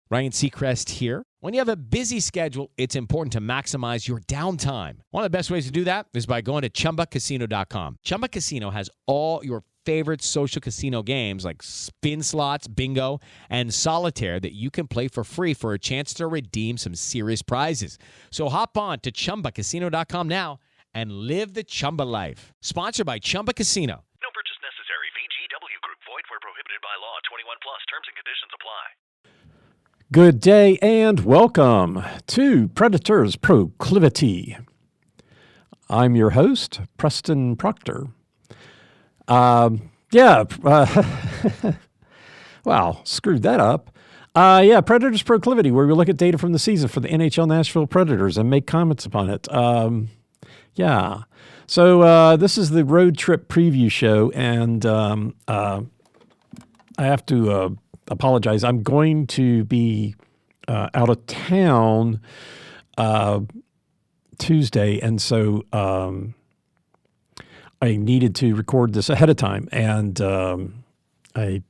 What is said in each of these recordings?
Ryan Seacrest here. When you have a busy schedule, it's important to maximize your downtime. One of the best ways to do that is by going to ChumbaCasino.com. Chumba Casino has all your favorite social casino games like spin slots, bingo, and solitaire that you can play for free for a chance to redeem some serious prizes. So hop on to ChumbaCasino.com now and live the Chumba life. Sponsored by Chumba Casino. No purchase necessary. VGW Group. Void where prohibited by law. 21 plus. Terms and conditions apply. Good day and welcome to Predators Proclivity. I'm your host, Preston Proctor. Wow, screwed that up. Predators Proclivity, where we look at data from the season for the NHL Nashville Predators and make comments upon it. So this is the road trip preview show, and I have to apologize. I'm going to be out of town Tuesday, and so I needed to record this ahead of time, and I am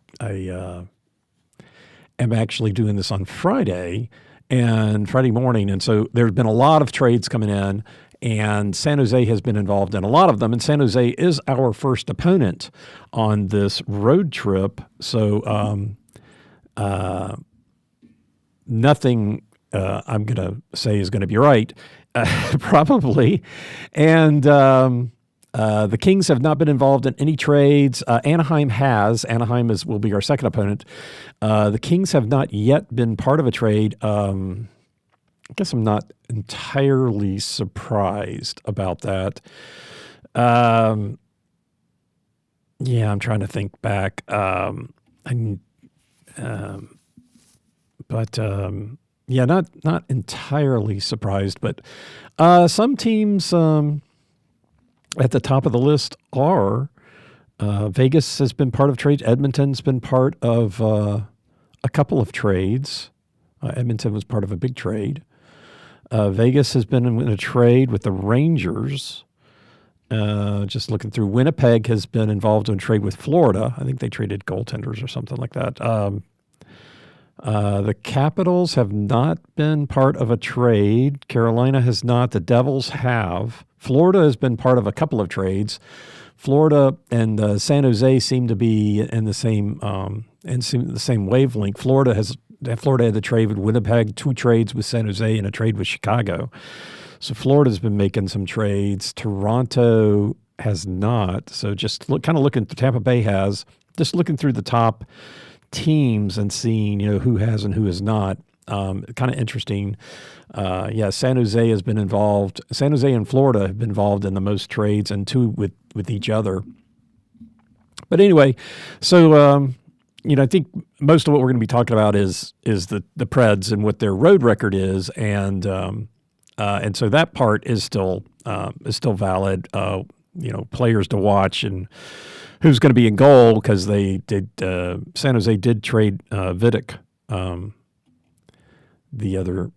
actually doing this on Friday morning, and so there's been a lot of trades coming in, and San Jose has been involved in a lot of them, and San Jose is our first opponent on this road trip, so nothing I'm going to say is going to be right, probably. And the Kings have not been involved in any trades. Anaheim has. Anaheim will be our second opponent. The Kings have not yet been part of a trade. I guess I'm not entirely surprised about that. I'm trying to think back. Not entirely surprised, but some teams at the top of the list are. Vegas has been part of trades. Edmonton's been part of a couple of trades. Edmonton was part of a big trade. Vegas has been in a trade with the Rangers. Just looking through, Winnipeg has been involved in a trade with Florida. I think they traded goaltenders or something like that. The Capitals have not been part of a trade. Carolina has not. The Devils have. Florida has been part of a couple of trades. Florida and San Jose seem to be in the same wavelength. Florida had the trade with Winnipeg, 2 trades with San Jose, and a trade with Chicago. So Florida's been making some trades. Toronto has not. So just looking. Tampa Bay has. Just looking through the top teams and seeing who has and who has not. Kind of interesting. San Jose has been involved. San Jose and Florida have been involved in the most trades, and 2 with each other. But anyway, so I think most of what we're going to be talking about is the Preds and what their road record is, and so that part is still valid. Players to watch and who's going to be in goal, because they did. San Jose did trade Vidic the other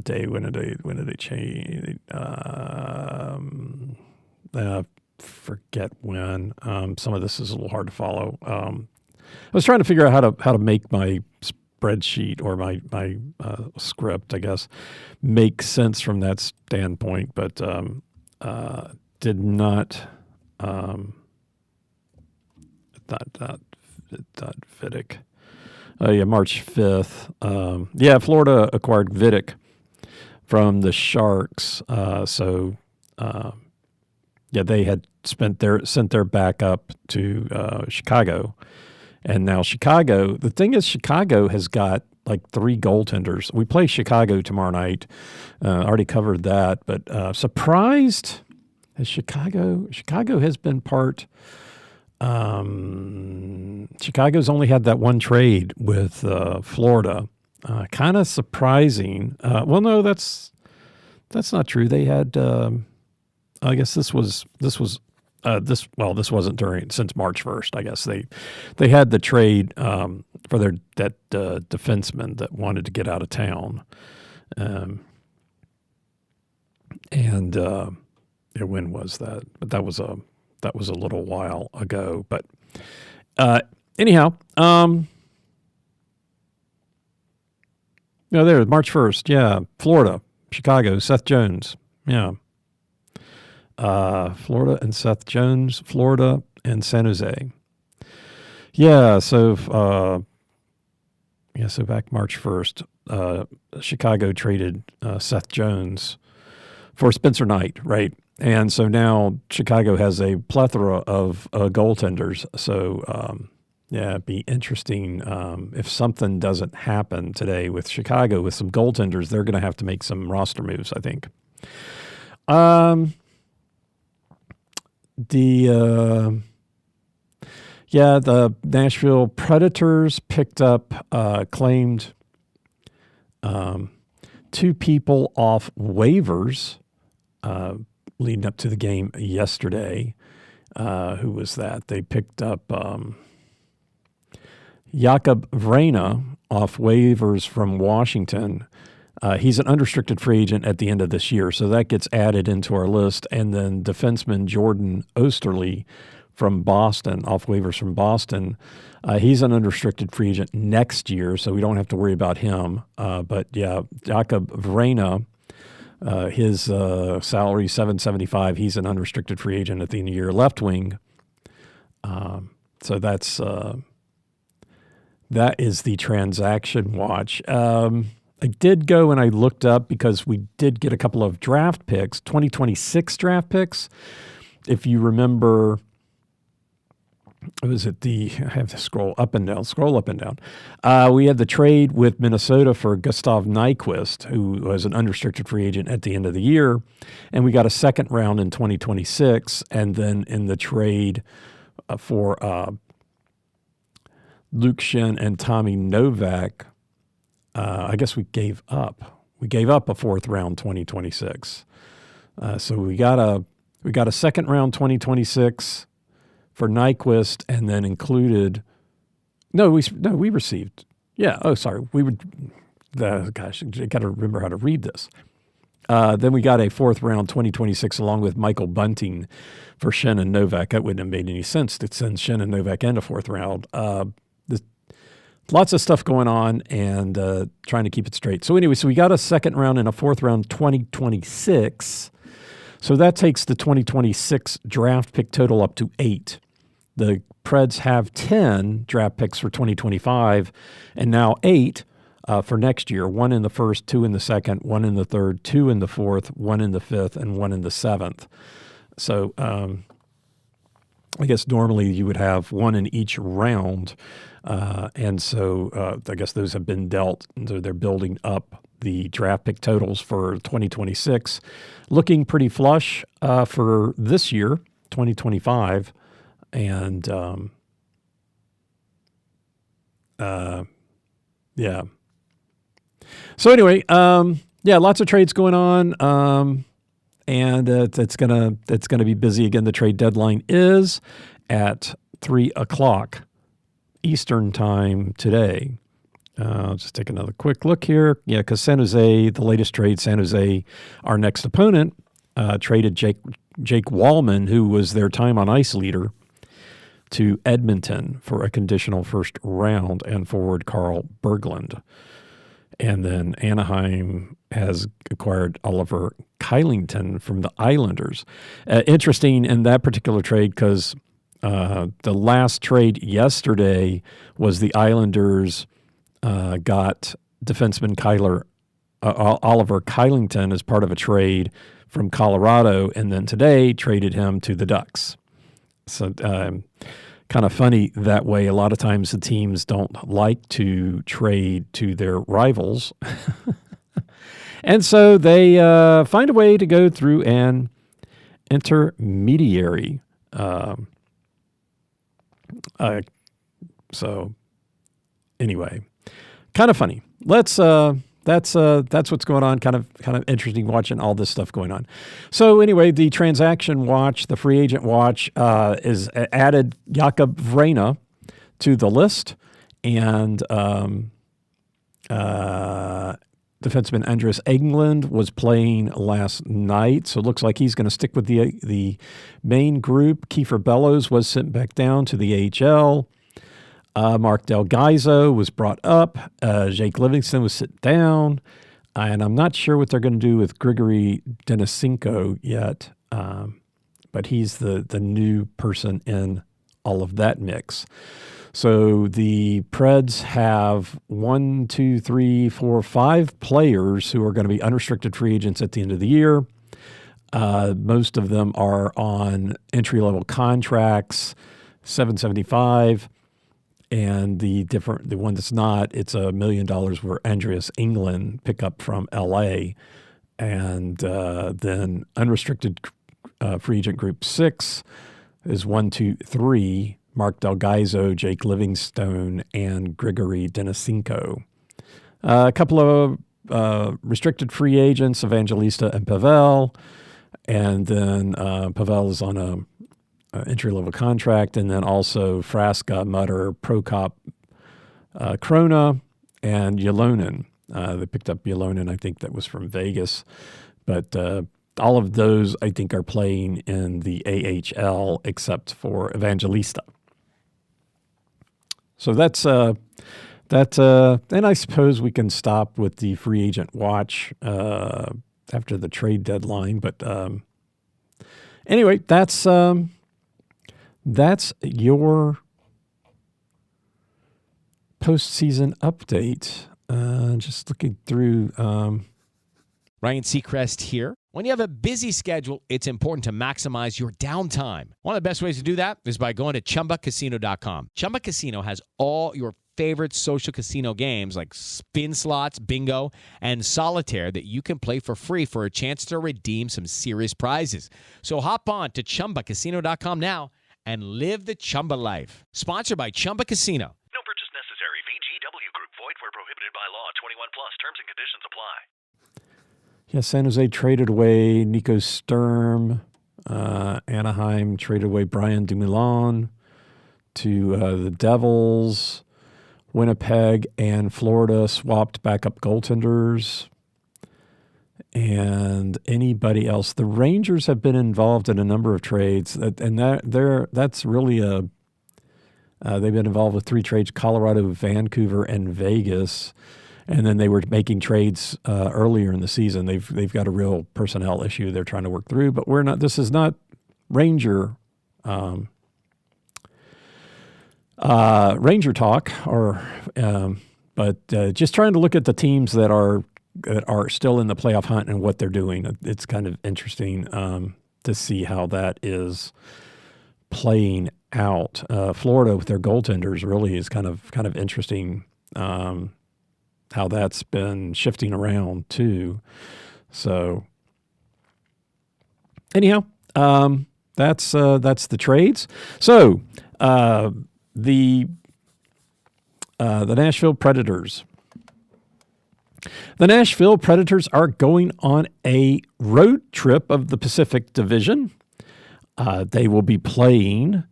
day. When did they change? Forget when. Some of this is a little hard to follow. I was trying to figure out how to make my spreadsheet or my script, I guess, make sense from that standpoint, but did not. Vidic. March 5th. Florida acquired Vidic from the Sharks. They had sent their backup to Chicago. And now Chicago, the thing is, Chicago has got like 3 goaltenders. We play Chicago tomorrow night. Already covered that, but surprised as Chicago has been part. Chicago's only had that one trade with Florida. Kind of surprising. No, that's not true. They had. I guess this wasn't since March 1st. I guess they had the trade for that defenseman that wanted to get out of town, when was that? But that was a little while ago. But anyhow, No, there, March 1st. Yeah. Florida, Chicago, Seth Jones. Yeah. Florida and Seth Jones, Florida and San Jose. Yeah. So, so back March 1st, Chicago traded Seth Jones for Spencer Knight, right? And so now Chicago has a plethora of goaltenders. So, it'd be interesting if something doesn't happen today with Chicago with some goaltenders. They're going to have to make some roster moves, I think. The Nashville Predators claimed 2 people off waivers leading up to the game yesterday. Who was that? They picked up Jakub Vrana off waivers from Washington. He's an unrestricted free agent at the end of this year, so that gets added into our list. And then defenseman Jordan Osterley from Boston, off waivers from Boston. He's an unrestricted free agent next year, so we don't have to worry about him. But yeah, Jakub Vrana, his salary $775. He's an unrestricted free agent at the end of the year, left wing. So that is the transaction watch. I did go and I looked up because we did get a couple of draft picks, 2026 draft picks. If you remember, I have to scroll up and down. We had the trade with Minnesota for Gustav Nyquist, who was an unrestricted free agent at the end of the year. And we got a second round in 2026. And then in the trade for Luke Shen and Tommy Novak, I guess we gave up. We gave up a fourth round 2026. So we got a second round 2026 for Nyquist, and then included. We received. Yeah. Oh, sorry. We would. Gosh, I got to remember how to read this. Then we got a fourth round 2026 along with Michael Bunting for Shen and Novak. That wouldn't have made any sense to send Shen and Novak in a fourth round. Lots of stuff going on and trying to keep it straight. So anyway, we got a second round and a fourth round 2026. So that takes the 2026 draft pick total up to 8. The Preds have 10 draft picks for 2025 and now 8 for next year. 1 in the first, 2 in the second, 1 in the third, 2 in the fourth, 1 in the fifth, and 1 in the seventh. So I guess normally you would have 1 in each round. And so I guess those have been dealt. They're building up the draft pick totals for 2026. Looking pretty flush for this year, 2025. And yeah. So anyway, lots of trades going on. And it's gonna be busy again. The trade deadline is at 3:00 Eastern time today. I'll just take another quick look here. Yeah, because San Jose, the latest trade, San Jose, our next opponent, traded Jake Wallman, who was their time on ice leader, to Edmonton for a conditional first round and forward Carl Berglund. And then Anaheim has acquired Oliver Kylington from the Islanders. Interesting in that particular trade because the last trade yesterday was the Islanders got defenseman Oliver Kylington as part of a trade from Colorado, and then today traded him to the Ducks. So kind of funny that way. A lot of times the teams don't like to trade to their rivals. And so they find a way to go through an intermediary. So anyway, kind of funny. That's what's going on. Kind of interesting watching all this stuff going on. So anyway, the transaction watch, the free agent watch, is added Jakub Vrana to the list, and defenseman Andres Englund was playing last night, so it looks like he's going to stick with the main group. Kiefer Bellows was sent back down to the AHL. Mark Del Gaizo was brought up. Jake Livingston was sit down. And I'm not sure what they're going to do with Grigory Denisenko yet, but he's the new person in all of that mix. So the Preds have 5 players who are going to be unrestricted free agents at the end of the year. Most of them are on entry-level contracts, $775. And the one that's not, it's $1 million for Andreas England pickup from LA. And then unrestricted free agent group 6 is 3, Mark Del Gaizo, Jake Livingstone, and Grigory Denisenko. A couple of restricted free agents, Evangelista and Pavel. And then Pavel is on a entry-level contract, and then also Frasca, Mutter, Prokop, Krona, and Ylonen. They picked up Ylonen, I think that was from Vegas. But all of those, I think, are playing in the AHL except for Evangelista. So that's and I suppose we can stop with the free agent watch after the trade deadline. But anyway, that's your postseason update. Just looking through. Ryan Seacrest here. When you have a busy schedule, it's important to maximize your downtime. One of the best ways to do that is by going to ChumbaCasino.com. Chumba Casino has all your favorite social casino games like spin slots, bingo, and solitaire that you can play for free for a chance to redeem some serious prizes. So hop on to ChumbaCasino.com now and live the Chumba life. Sponsored by Chumba Casino. No purchase necessary. VGW Group. Void where prohibited by law. 21 plus. Terms and conditions apply. Yeah, San Jose traded away Nico Sturm. Anaheim traded away Brian Dumoulin to the Devils. Winnipeg and Florida swapped backup goaltenders. And anybody else? The Rangers have been involved in a number of trades, and that's really they've been involved with 3 trades: Colorado, Vancouver, and Vegas. And then they were making trades earlier in the season. They've got a real personnel issue they're trying to work through. But we're not. This is not Ranger talk, but just trying to look at the teams that are still in the playoff hunt and what they're doing. It's kind of interesting to see how that is playing out. Florida with their goaltenders really is kind of interesting. How that's been shifting around too. So anyhow, that's the trades. So the Nashville Predators. The Nashville Predators are going on a road trip of the Pacific Division. They will be playing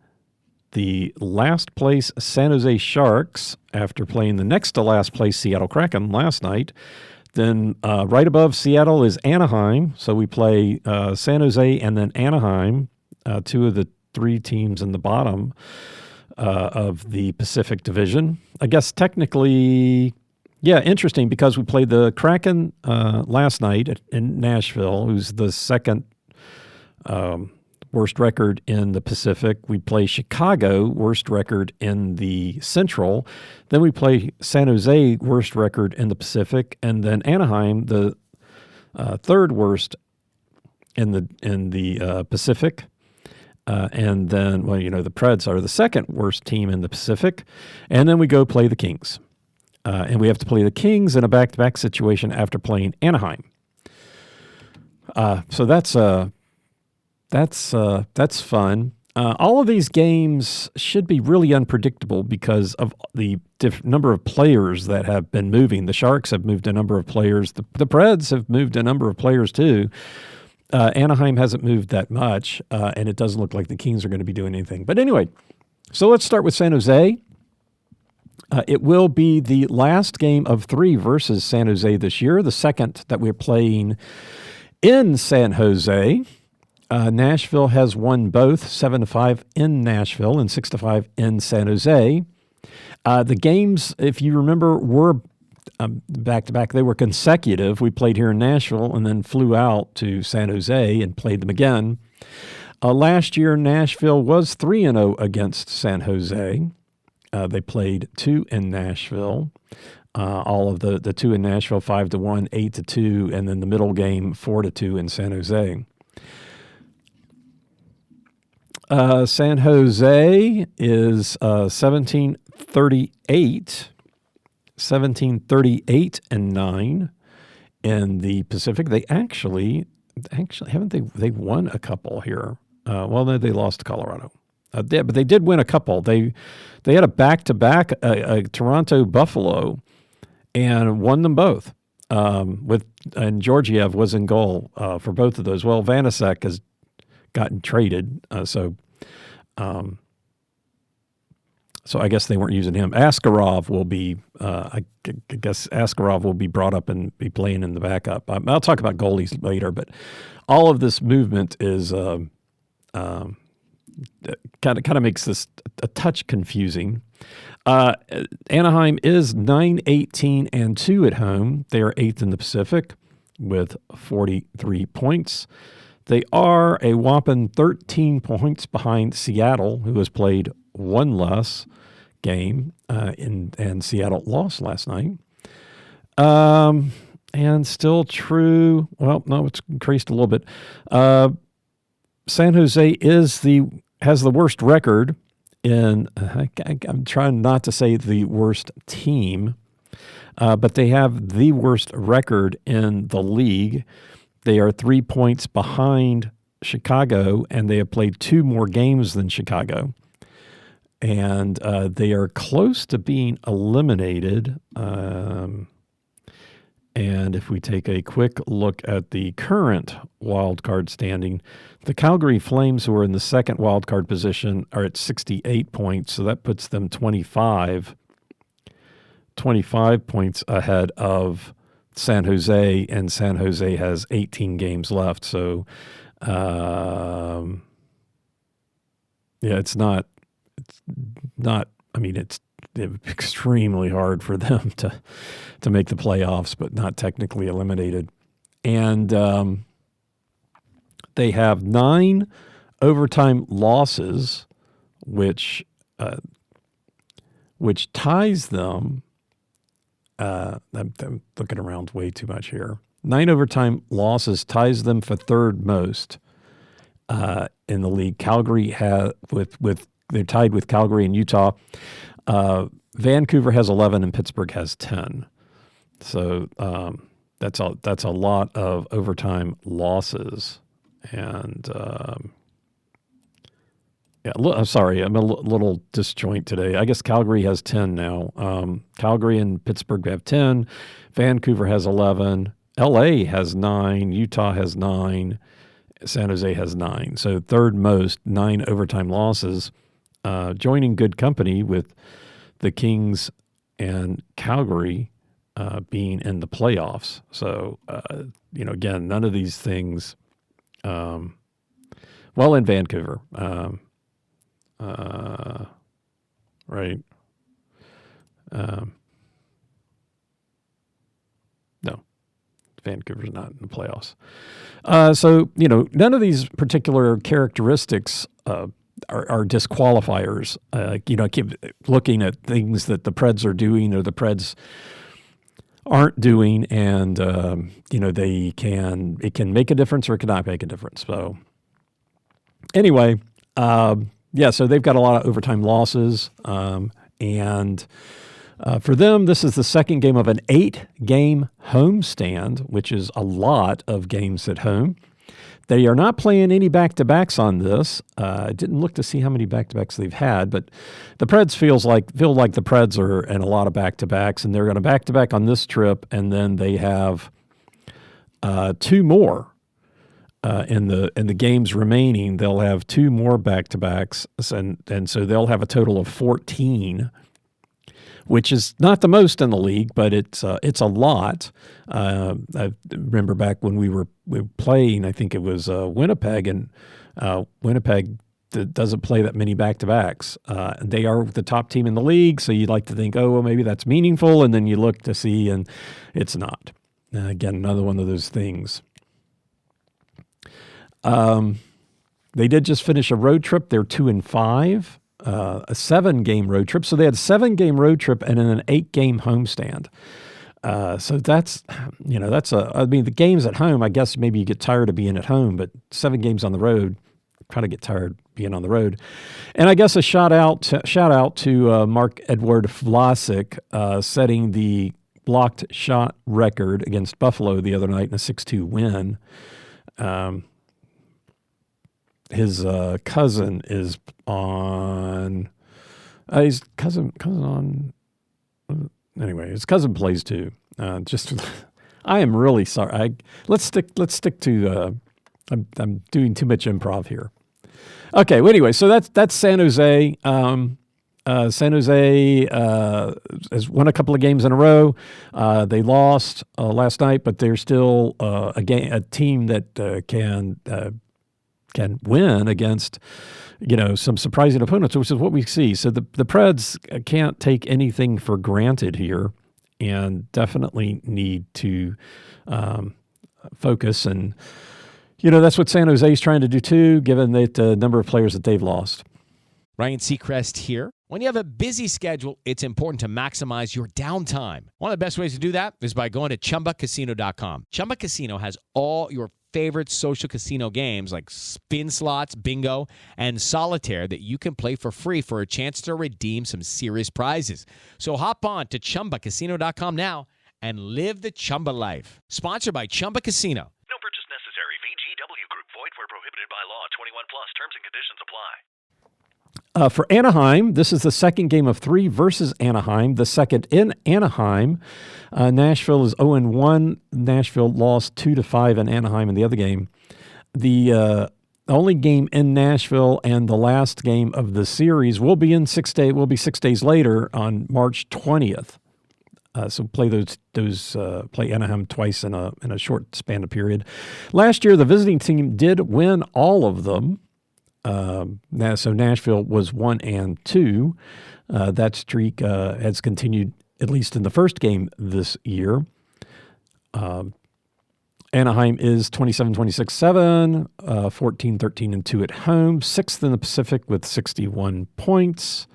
the last place San Jose Sharks after playing the next to last place Seattle Kraken last night. Then right above Seattle is Anaheim. So we play San Jose and then Anaheim, 2 of the 3 teams in the bottom of the Pacific Division. I guess technically, yeah, interesting because we played the Kraken last night in Nashville, who's the second worst record in the Pacific. We play Chicago, worst record in the Central. Then we play San Jose, worst record in the Pacific, and then Anaheim, the third worst in the Pacific. And then, the Preds are the second worst team in the Pacific. And then we go play the Kings. And we have to play the Kings in a back-to-back situation after playing Anaheim. So that's fun. All of these games should be really unpredictable because of the number of players that have been moving. The Sharks have moved a number of players. The Preds have moved a number of players too. Anaheim hasn't moved that much, and it doesn't look like the Kings are going to be doing anything. But anyway, so let's start with San Jose. It will be the last game of 3 versus San Jose this year, the second that we're playing in San Jose. Nashville has won both 7-5 in Nashville and 6-5 in San Jose. The games, if you remember, were back-to-back. They were consecutive. We played here in Nashville and then flew out to San Jose and played them again. Last year, Nashville was 3-0 against San Jose. They played 2 in Nashville. All of the 2 in Nashville, 5-1, 8-2, and then the middle game, 4-2 in San Jose. San Jose is 1738-9 in the Pacific. They actually haven't they won a couple here? Well, no, they lost to Colorado. But they did win a couple. They had a back-to-back, Toronto Buffalo, and won them both. And Georgiev was in goal for both of those. Well, Vanasek has gotten traded, so I guess they weren't using him. Askarov will be, I guess Askarov will be brought up and be playing in the backup. I'll talk about goalies later, but all of this movement is kind of makes this a touch confusing. Anaheim is 9-18-2 at home. They are 8th in the Pacific with 43 points. They are a whopping 13 points behind Seattle, who has played one less game, and Seattle lost last night. And still true. Well, no, it's increased a little bit. San Jose has the worst record in. I'm trying not to say the worst team, but they have the worst record in the league. They are 3 points behind Chicago, and they have played 2 more games than Chicago. And they are close to being eliminated. And if we take a quick look at the current wild card standing, the Calgary Flames, who are in the second wild card position, are at 68 points. So that puts them 25 points ahead of San Jose, and San Jose has 18 games left. So, it's not, I mean, it's extremely hard for them to make the playoffs, but not technically eliminated. And they have 9 overtime losses, which ties them. I'm looking around way too much here. 9 overtime losses ties them for third most in the league. Calgary has they're tied with Calgary and Utah. Vancouver has 11 and Pittsburgh has 10. So that's a lot of overtime losses. And I'm sorry, I'm a little disjoint today. I guess Calgary has 10 now. Calgary and Pittsburgh have 10. Vancouver has 11. LA has 9. Utah has 9. San Jose has 9. So third most, 9 overtime losses, joining good company with the Kings and Calgary being in the playoffs. So, again, none of these things, in Vancouver, right. No, Vancouver's not in the playoffs. So, none of these particular characteristics are disqualifiers. I keep looking at things that the Preds are doing or the Preds aren't doing, and it can make a difference or it cannot make a difference. So anyway, so they've got a lot of overtime losses, and for them, this is the second game of an 8-game homestand, which is a lot of games at home. They are not playing any back-to-backs on this. I didn't look to see how many back-to-backs they've had, but the Preds feel like the Preds are in a lot of back-to-backs, and they're going to back-to-back on this trip, and then they have 2 more in the games remaining. They'll have 2 more back-to-backs, and so they'll have a total of 14. Which is not the most in the league, but it's a lot. I remember back when we were playing, I think it was Winnipeg, and Winnipeg doesn't play that many back-to-backs. They are the top team in the league, so you'd like to think, oh, well, maybe that's meaningful, and then you look to see, and it's not. Again, another one of those things. They did just finish a road trip. They're 2-5, a 7-game road trip. So they had a 7-game road trip and then an 8-game homestand. So that's the games at home, I guess maybe you get tired of being at home, but 7 games on the road, kind of get tired being on the road. And I guess a shout out to Mark-Edward Vlasic, setting the blocked shot record against Buffalo the other night in a 6-2 win. His cousin is on. His cousin on. Anyway, his cousin plays too. I am really sorry. Let's stick to. I'm doing too much improv here. Okay. Well, anyway, so that's San Jose. San Jose has won a couple of games in a row. They lost last night, but they're still a team that can win against, some surprising opponents, which is what we see. So the Preds can't take anything for granted here, and definitely need to focus. And that's what San Jose is trying to do too, given the number of players that they've lost. Ryan Seacrest here. When you have a busy schedule, it's important to maximize your downtime. One of the best ways to do that is by going to ChumbaCasino.com. Chumba Casino has all your favorite social casino games like spin slots, bingo, and solitaire that you can play for free for a chance to redeem some serious prizes. So hop on to ChumbaCasino.com now and live the Chumba life. Sponsored by Chumba Casino. No purchase necessary. VGW Group. Void where prohibited by law. 21 plus. Terms and conditions apply. For Anaheim, this is the second game of 3 versus Anaheim, the second in Anaheim. Nashville is 0-1. Nashville lost 2-5 in Anaheim in the other game. The only game in Nashville and the last game of the series will be 6 days later on March 20th. So play play Anaheim twice in a short span of period. Last year, the visiting team did win all of them. So Nashville was 1-2. That streak has continued at least in the first game this year. Anaheim is 27-26-7, 14-13-2 at home, 6th in the Pacific with 61 points.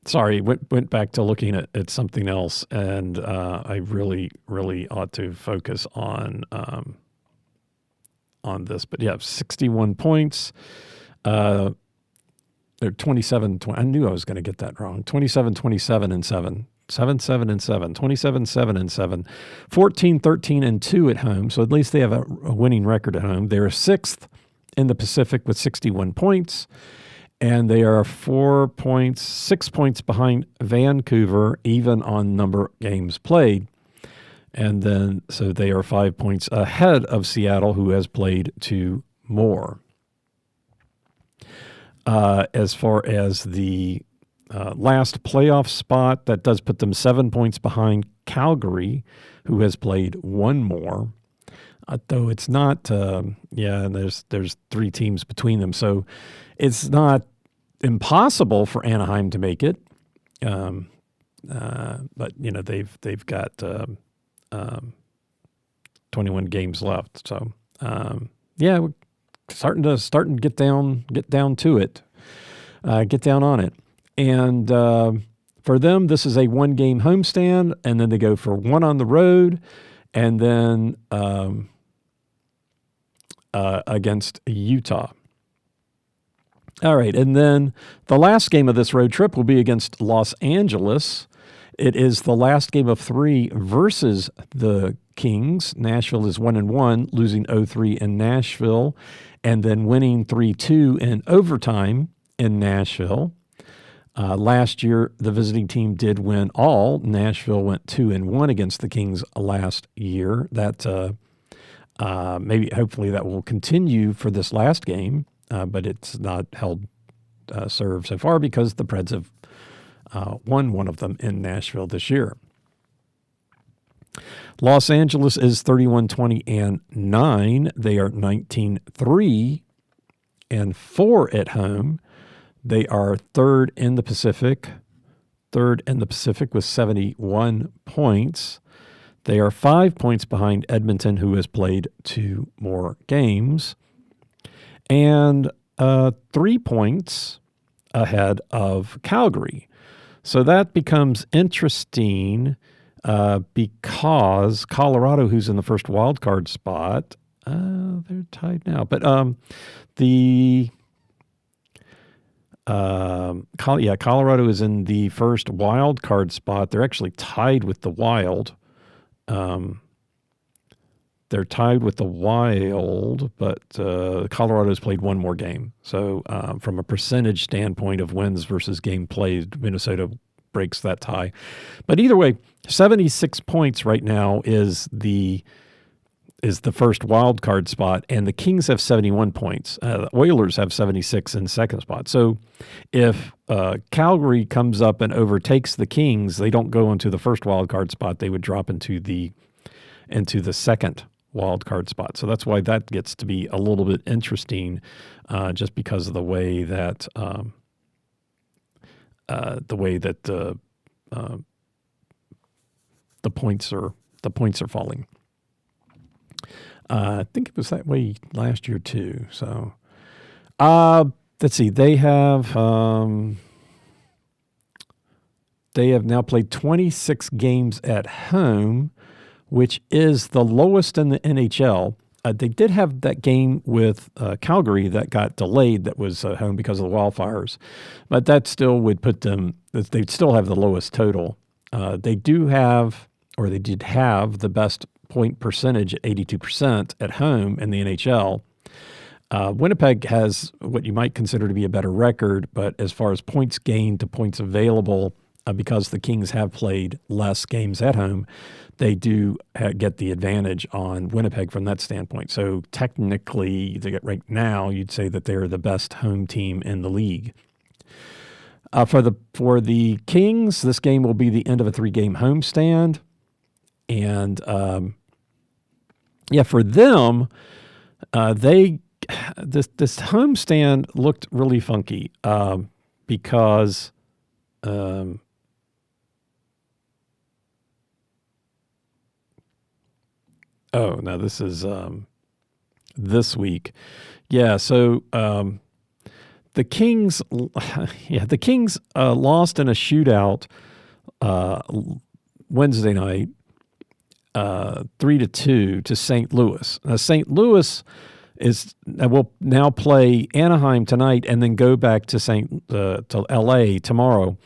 Sorry, went back to looking at something else, and I really, really ought to focus on this. But yeah, 61 points. They're 27-20. I knew I was going to get that wrong. 27-27-7. 7-7-7, 27-7-7, 14-13-2 at home. So at least they have a winning record at home. They're 6th in the Pacific with 61 points. And they are 6 points behind Vancouver, even on number of games played. And then, so they are 5 points ahead of Seattle, who has played 2 more. As far as the last playoff spot, that does put them 7 points behind Calgary, who has played 1 more. Though it's not, and there's 3 teams between them. So it's not impossible for Anaheim to make it. But they've got 21 games left. So we're starting to get down to it, get down on it. And for them, this is a 1-game homestand, and then they go for 1 on the road, and then against Utah. All right, and then the last game of this road trip will be against Los Angeles. It is the last game of 3 versus the Kings. Nashville is 1-1, losing 0-3 in Nashville, and then winning 3-2 in overtime in Nashville. Last year, the visiting team did win all. Nashville went 2-1 against the Kings last year. That hopefully that will continue for this last game. But it's not held serve so far because the Preds have won one of them in Nashville this year. Los Angeles is 31-20-9. They are 19-3-4 at home. They are third in the Pacific with 71 points. They are 5 points behind Edmonton, who has played 2 more games, and 3 points ahead of Calgary. So that becomes interesting because Colorado, who's in the first wild card spot, they're tied now. But Colorado is in the first wild card spot. They're actually tied with the Wild. They're tied with the Wild, but Colorado's played one more game. So from a percentage standpoint of wins versus game played, Minnesota breaks that tie. But either way, 76 points right now is the first wild card spot, and the Kings have 71 points. The Oilers have 76 in second spot. So if Calgary comes up and overtakes the Kings, they don't go into the first wild card spot. They would drop into the second wild card spot. So that's why that gets to be a little bit interesting, just because of the way that the points are falling. I think it was that way last year too. So let's see. They have now played 26 games at home, which is the lowest in the NHL. They did have that game with Calgary that got delayed that was home because of the wildfires, but that still would put them, they'd still have the lowest total. They did have the best point percentage at 82% at home in the NHL. Winnipeg has what you might consider to be a better record, but as far as points gained to points available, because the Kings have played less games at home, they do get the advantage on Winnipeg from that standpoint. So technically, right now, you'd say that they're the best home team in the league. For the Kings, this game will be the end of a 3-game homestand. And for them, this homestand looked really funky because this is this week. Yeah, so the Kings lost in a shootout Wednesday night, 3-2 to St. Louis. Now, St. Louis will now play Anaheim tonight and then go back to LA tomorrow.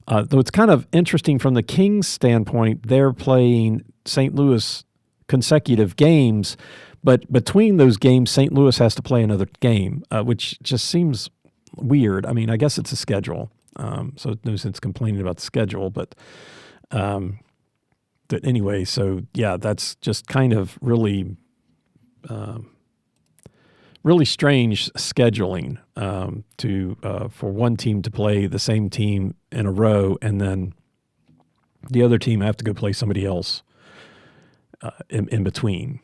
Though it's kind of interesting from the Kings' standpoint, they're playing St. Louis consecutive games, but between those games, St. Louis has to play another game, which just seems weird. I mean, I guess it's a schedule, so no sense complaining about the schedule, but anyway, so yeah, that's just kind of really strange scheduling for one team to play the same team in a row, and then the other team have to go play somebody else in between.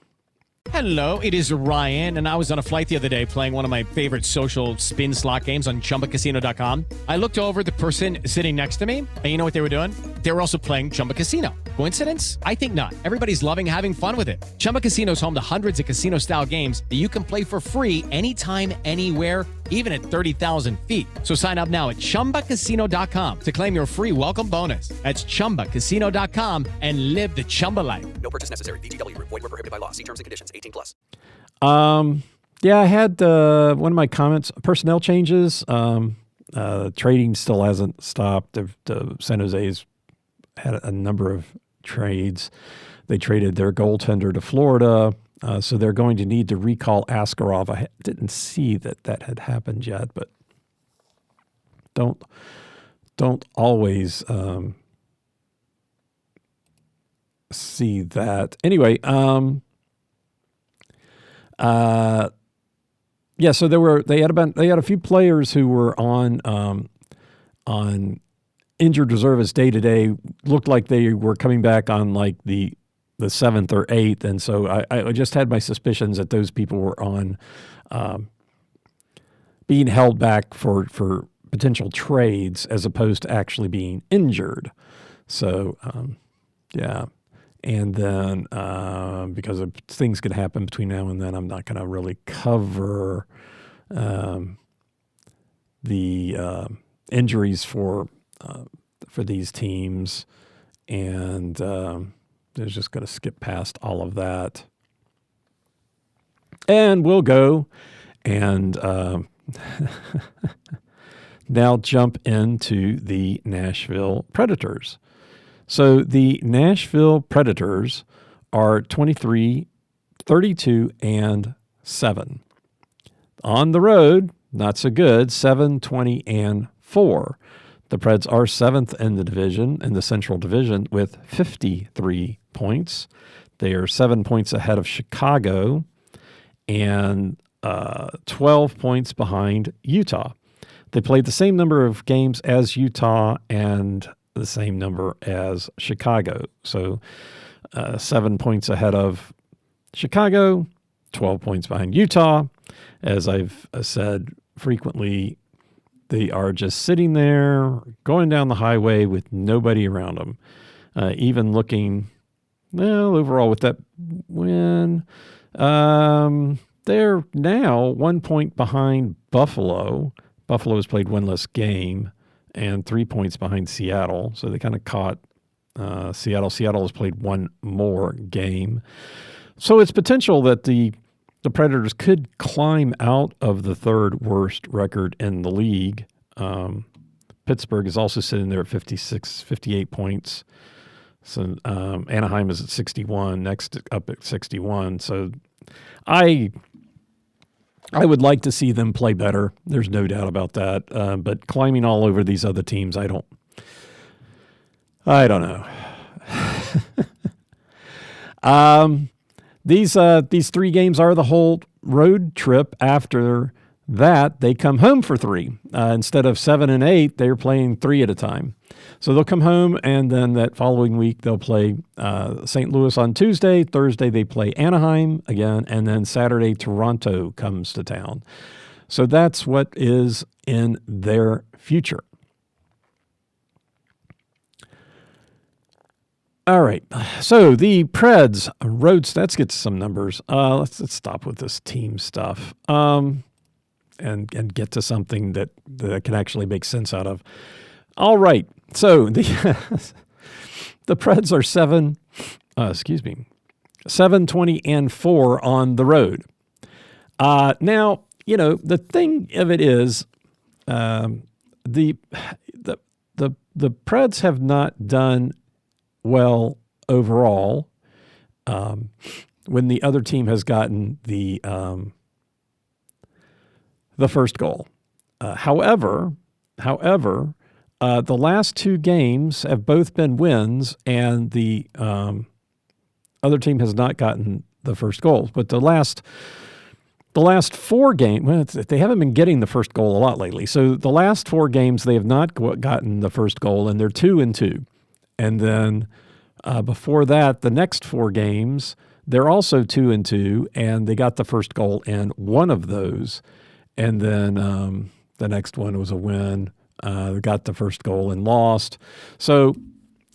Hello, it is Ryan, and I was on a flight the other day playing one of my favorite social spin slot games on ChumbaCasino.com. I looked over at the person sitting next to me, and you know what they were doing? They were also playing Chumba Casino. Coincidence? I think not. Everybody's loving having fun with it. Chumba Casino is home to hundreds of casino-style games that you can play for free anytime, anywhere, even at 30,000 feet. So sign up now at ChumbaCasino.com to claim your free welcome bonus. That's ChumbaCasino.com and live the Chumba life. No purchase necessary. VGW Group. Void where prohibited by law. See terms and conditions. 18+. I had one of my comments, personnel changes. Trading still hasn't stopped. The San Jose's had a number of trades. They traded their goaltender to Florida, so they're going to need to recall Askarov. I didn't see that had happened yet, but don't always see that. Anyway, so they had a few players who were on injured reserve as day-to-day. Looked like they were coming back on like the the 7th or 8th. And so I just had my suspicions that those people were on being held back for potential trades as opposed to actually being injured. So, yeah. And then because of things could happen between now and then, I'm not going to really cover the injuries for these teams. And there's just going to skip past all of that. And we'll go and now jump into the Nashville Predators. So the Nashville Predators are 23, 32, and 7. On the road, not so good, 7, 20, and 4. The Preds are 7th in the division, in the Central Division, with 53 points. They are 7 points ahead of Chicago and 12 points behind Utah. They played the same number of games as Utah and the same number as Chicago. So 7 points ahead of Chicago, 12 points behind Utah. As I've said frequently, they are just sitting there, going down the highway with nobody around them. Even looking, well, overall with that win, they're now 1 point behind Buffalo. Buffalo has played one less game and 3 points behind Seattle. So they kind of caught Seattle. Seattle has played one more game. So it's potential that the Predators could climb out of the third worst record in the league. Pittsburgh is also sitting there at 58 points. So Anaheim is at 61, next up at 61. So I would like to see them play better. There's no doubt about that. But climbing all over these other teams, I don't know. These 3 games are the whole road trip. After that, they come home for 3. Instead of 7 and 8, they're playing 3 at a time. So they'll come home, and then that following week they'll play St. Louis on Tuesday. Thursday they play Anaheim again, and then Saturday Toronto comes to town. So that's what is in their future. All right, so the Preds roads. Let's get to some numbers. Let's stop with this team stuff and get to something that I can actually make sense out of. All right, so the Preds are 7, 20, and 4 on the road. Now, you know, the thing of it is, the Preds have not done well overall when the other team has gotten the first goal. However, the last 2 games have both been wins, and the other team has not gotten the first goal. But the last 4 games, well, they haven't been getting the first goal a lot lately. So the last 4 games, they have not gotten the first goal, and they're 2-2. And then before that, the next 4 games, they're also 2-2, and they got the first goal in one of those. And then the next one was a win. They got the first goal and lost. So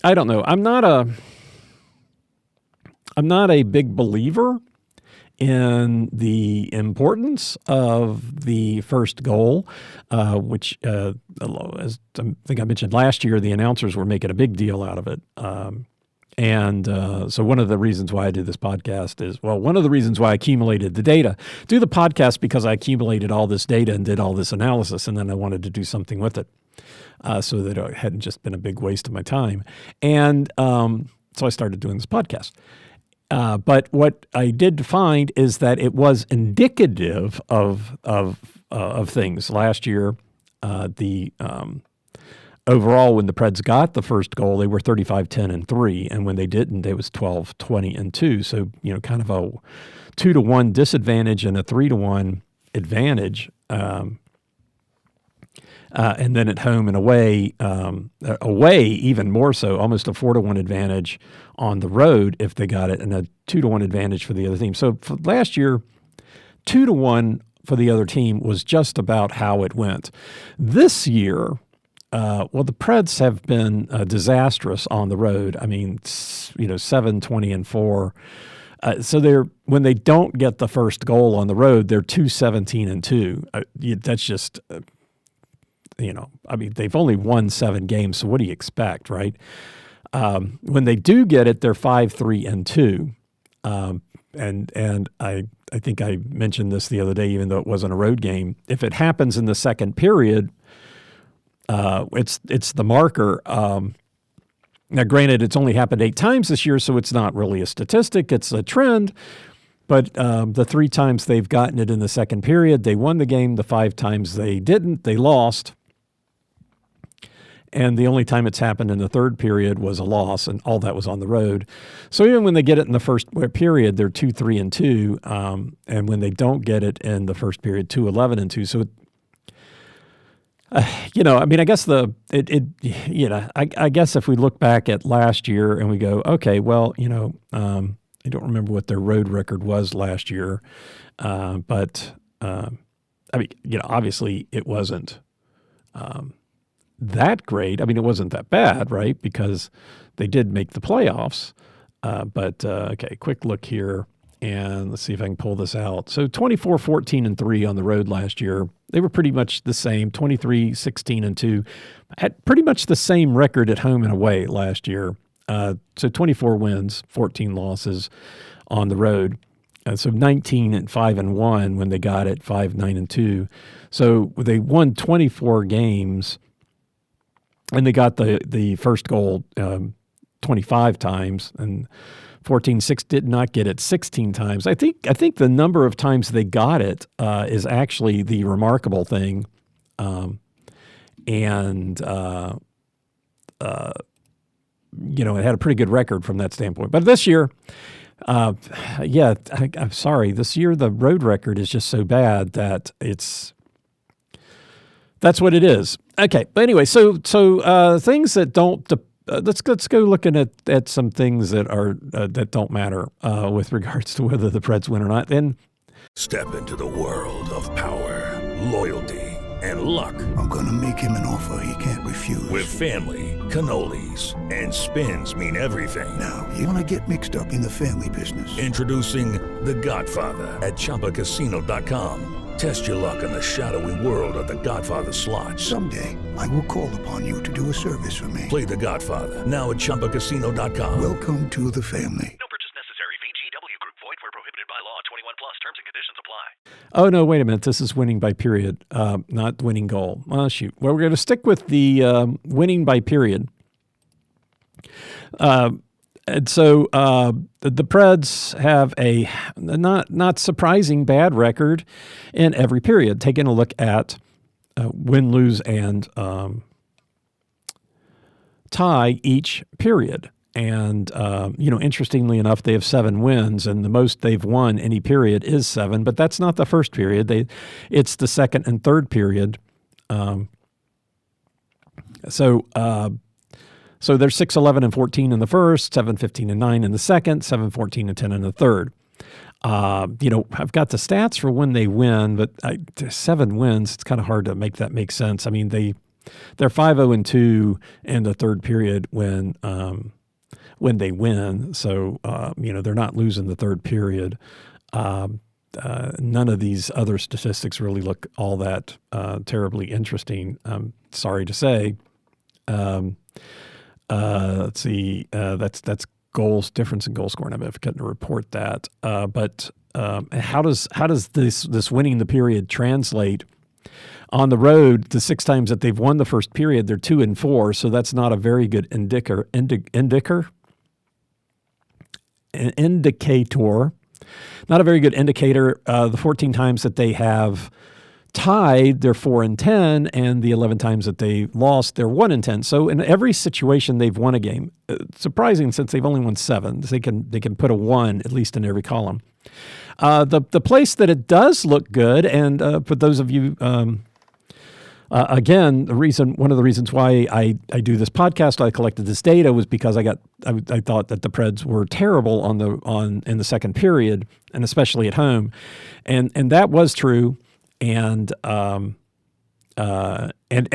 I don't know. I'm not a big believer in the importance of the first goal, which, as I think I mentioned last year, the announcers were making a big deal out of it. So one of the reasons why I do this podcast is, one of the reasons why I accumulated the data. Do the podcast because I accumulated all this data and did all this analysis, and then I wanted to do something with it so that it hadn't just been a big waste of my time. And so I started doing this podcast. But what I did find is that it was indicative of things. Last year, overall, when the Preds got the first goal, they were 35-10-3, and when they didn't, it was 12-20-2. So, you know, kind of a 2-1 disadvantage and a 3-1 advantage. and then at home and away, even more so, almost a 4-1 advantage on the road if they got it, and a 2-1 advantage for the other team. So for last year, 2-1 for the other team was just about how it went. This year, the Preds have been disastrous on the road. I mean, 7-20-4. So when they don't get the first goal on the road, they're 2-17-2. That's just, they've only won 7 games, so what do you expect, right? When they do get it, they're 5-3-2. And I think I mentioned this the other day, even though it wasn't a road game. If it happens in the second period, it's the marker. Now, granted, it's only happened 8 times this year, so it's not really a statistic. It's a trend. But the 3 times they've gotten it in the second period, they won the game. The 5 times they didn't, they lost. And the only time it's happened in the third period was a loss, and all that was on the road. So even when they get it in the first period, they're 2-3-2. And when they don't get it in the first period, 2-11-2. So I guess I guess if we look back at last year and we go, okay, well, I don't remember what their road record was last year, but obviously it wasn't that great. I mean, it wasn't that bad, right? Because they did make the playoffs. Okay, quick look here. And let's see if I can pull this out. So 24-14-3 on the road last year. They were pretty much the same, 23-16-2. Had pretty much the same record at home and away last year. So 24 wins, 14 losses on the road. So 19-5-1 when they got it, 5-9-2. So they won 24 games, and they got the first goal 25 times, and 14-6 did not get it 16 times. I think the number of times they got it is actually the remarkable thing, it had a pretty good record from that standpoint. But this year, I'm sorry, this year the road record is just so bad that that's what it is. Okay, but anyway, so things that don't. Let's go looking at some things that are that don't matter with regards to whether the Preds win or not. Then step into the world of power, loyalty, and luck. I'm gonna make him an offer he can't refuse. With family, cannolis, and spins mean everything. Now you wanna get mixed up in the family business? Introducing The Godfather at ChumbaCasino.com. Test your luck in the shadowy world of The Godfather slot. Someday, I will call upon you to do a service for me. Play The Godfather, now at ChumbaCasino.com. Welcome to the family. No purchase necessary. VGW Group. Void where prohibited by law. 21 plus. Terms and conditions apply. Oh, no, wait a minute. This is winning by period, not winning goal. Oh, shoot. Well, we're going to stick with the winning by period. And so the Preds have a not surprising bad record in every period. Taking a look at win, lose, and tie each period. And, interestingly enough, they have 7 wins, and the most they've won any period is 7. But that's not the first period. It's the second and third period. So they're 6-11-14 in the first, 7-15-9 in the second, 7-14-10 in the third. I've got the stats for when they win, but 7 wins, it's kind of hard to make that make sense. I mean, they're 5-0-2 in the third period when they win. So, they're not losing the third period. None of these other statistics really look all that terribly interesting, I'm sorry to say. Let's see. That's goals, difference in goal scoring. I'm forgetting to report that. But how does this winning the period translate on the road? The 6 times that they've won the first period, they're 2-4. So that's not a very good indicator. Not a very good indicator. The 14 times that they have tied, they're 4-10, and the 11 times that they lost, they're 1-10. So in every situation, they've won a game. Surprising, since they've only won 7, they can put a 1 at least in every column. The place that it does look good, and for those of you Again, one of the reasons why I do this podcast, I collected this data, was because I thought that the Preds were terrible in the second period, and especially at home, and that was true. And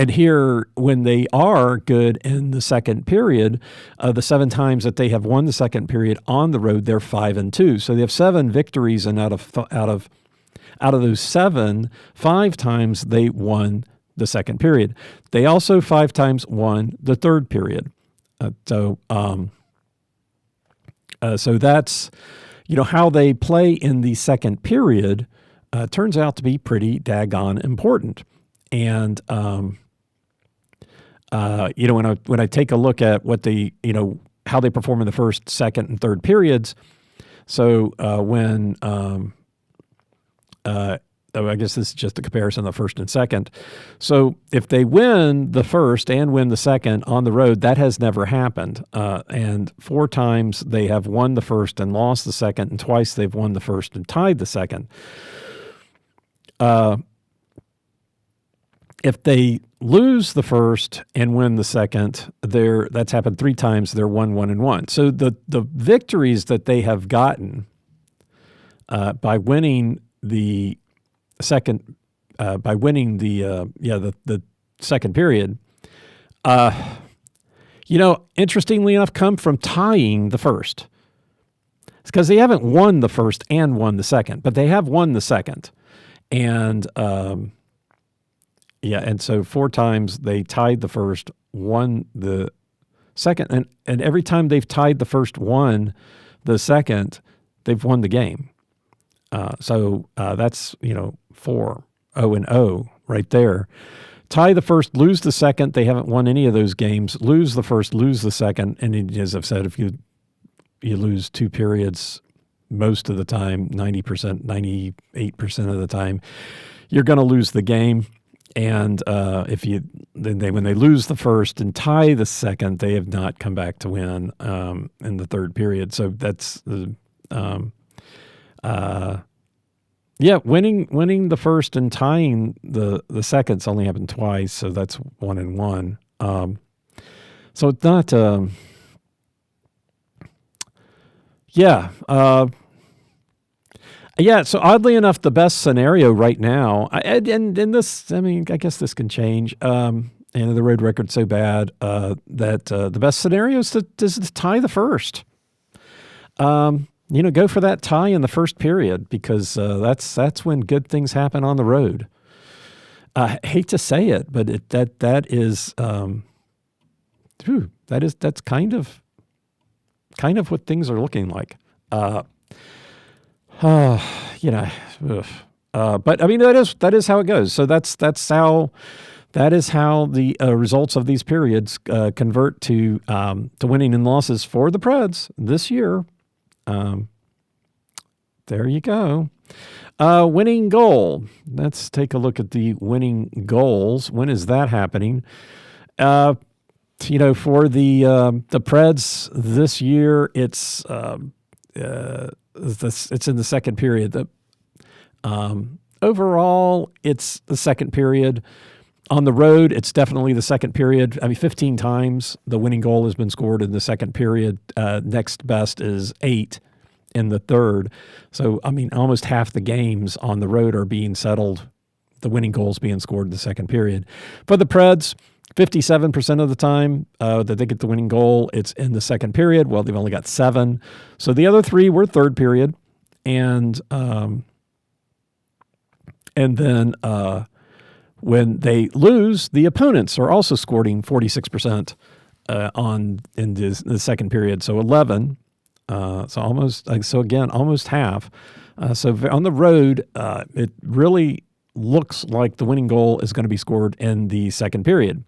here, when they are good in the second period, the 7 times that they have won the second period on the road, they're 5-2. So they have 7 victories, and out of those 7, 5 times they won the second period. They also 5 times won the third period. So that's, how they play in the second period turns out to be pretty daggone important. And when I take a look at what they, how they perform in the first, second, and third periods. So I guess this is just a comparison of the first and second. So if they win the first and win the second on the road, that has never happened. And 4 times they have won the first and lost the second, and twice they've won the first and tied the second. If they lose the first and win the second, that's happened 3 times. They're 1-1-1. So the victories that they have gotten by winning the second, the second period, interestingly enough, come from tying the first. It's because they haven't won the first and won the second, but they have won the second, and and so 4 times they tied the first, won the second, and every time they've tied the first, won the second, they've won the game. So that's 4-0-0 right there. Tie the first, lose the second. They haven't won any of those games. Lose the first, lose the second, and as I've said, if you lose 2 periods most of the time, 90%, 98% of the time, you're going to lose the game. And when they lose the first and tie the second, they have not come back to win in the third period. So that's winning the first and tying the second's only happened twice, so that's 1-1. So it's not. So oddly enough, the best scenario right now, and this, I guess this can change. And the road record's so bad that the best scenario is to tie the first. Go for that tie in the first period, because that's when good things happen on the road. I hate to say it, but that's kind of what things are looking like. But that is how it goes. So that is how the results of these periods convert to winning and losses for the Preds this year. There you go. Winning goal. Let's take a look at the winning goals. When is that happening? For the Preds this year, it's in the second period. Overall, it's the second period. On the road, it's definitely the second period. 15 times the winning goal has been scored in the second period. Next best is 8 in the third. So, almost half the games on the road are being settled, the winning goals being scored in the second period. For the Preds, 57% of the time that they get the winning goal, it's in the second period. Well, they've only got 7. So the other 3 were third period. And then when they lose, the opponents are also scoring 46% in the second period. So 11. Almost half. So on the road, it really looks like the winning goal is going to be scored in the second period.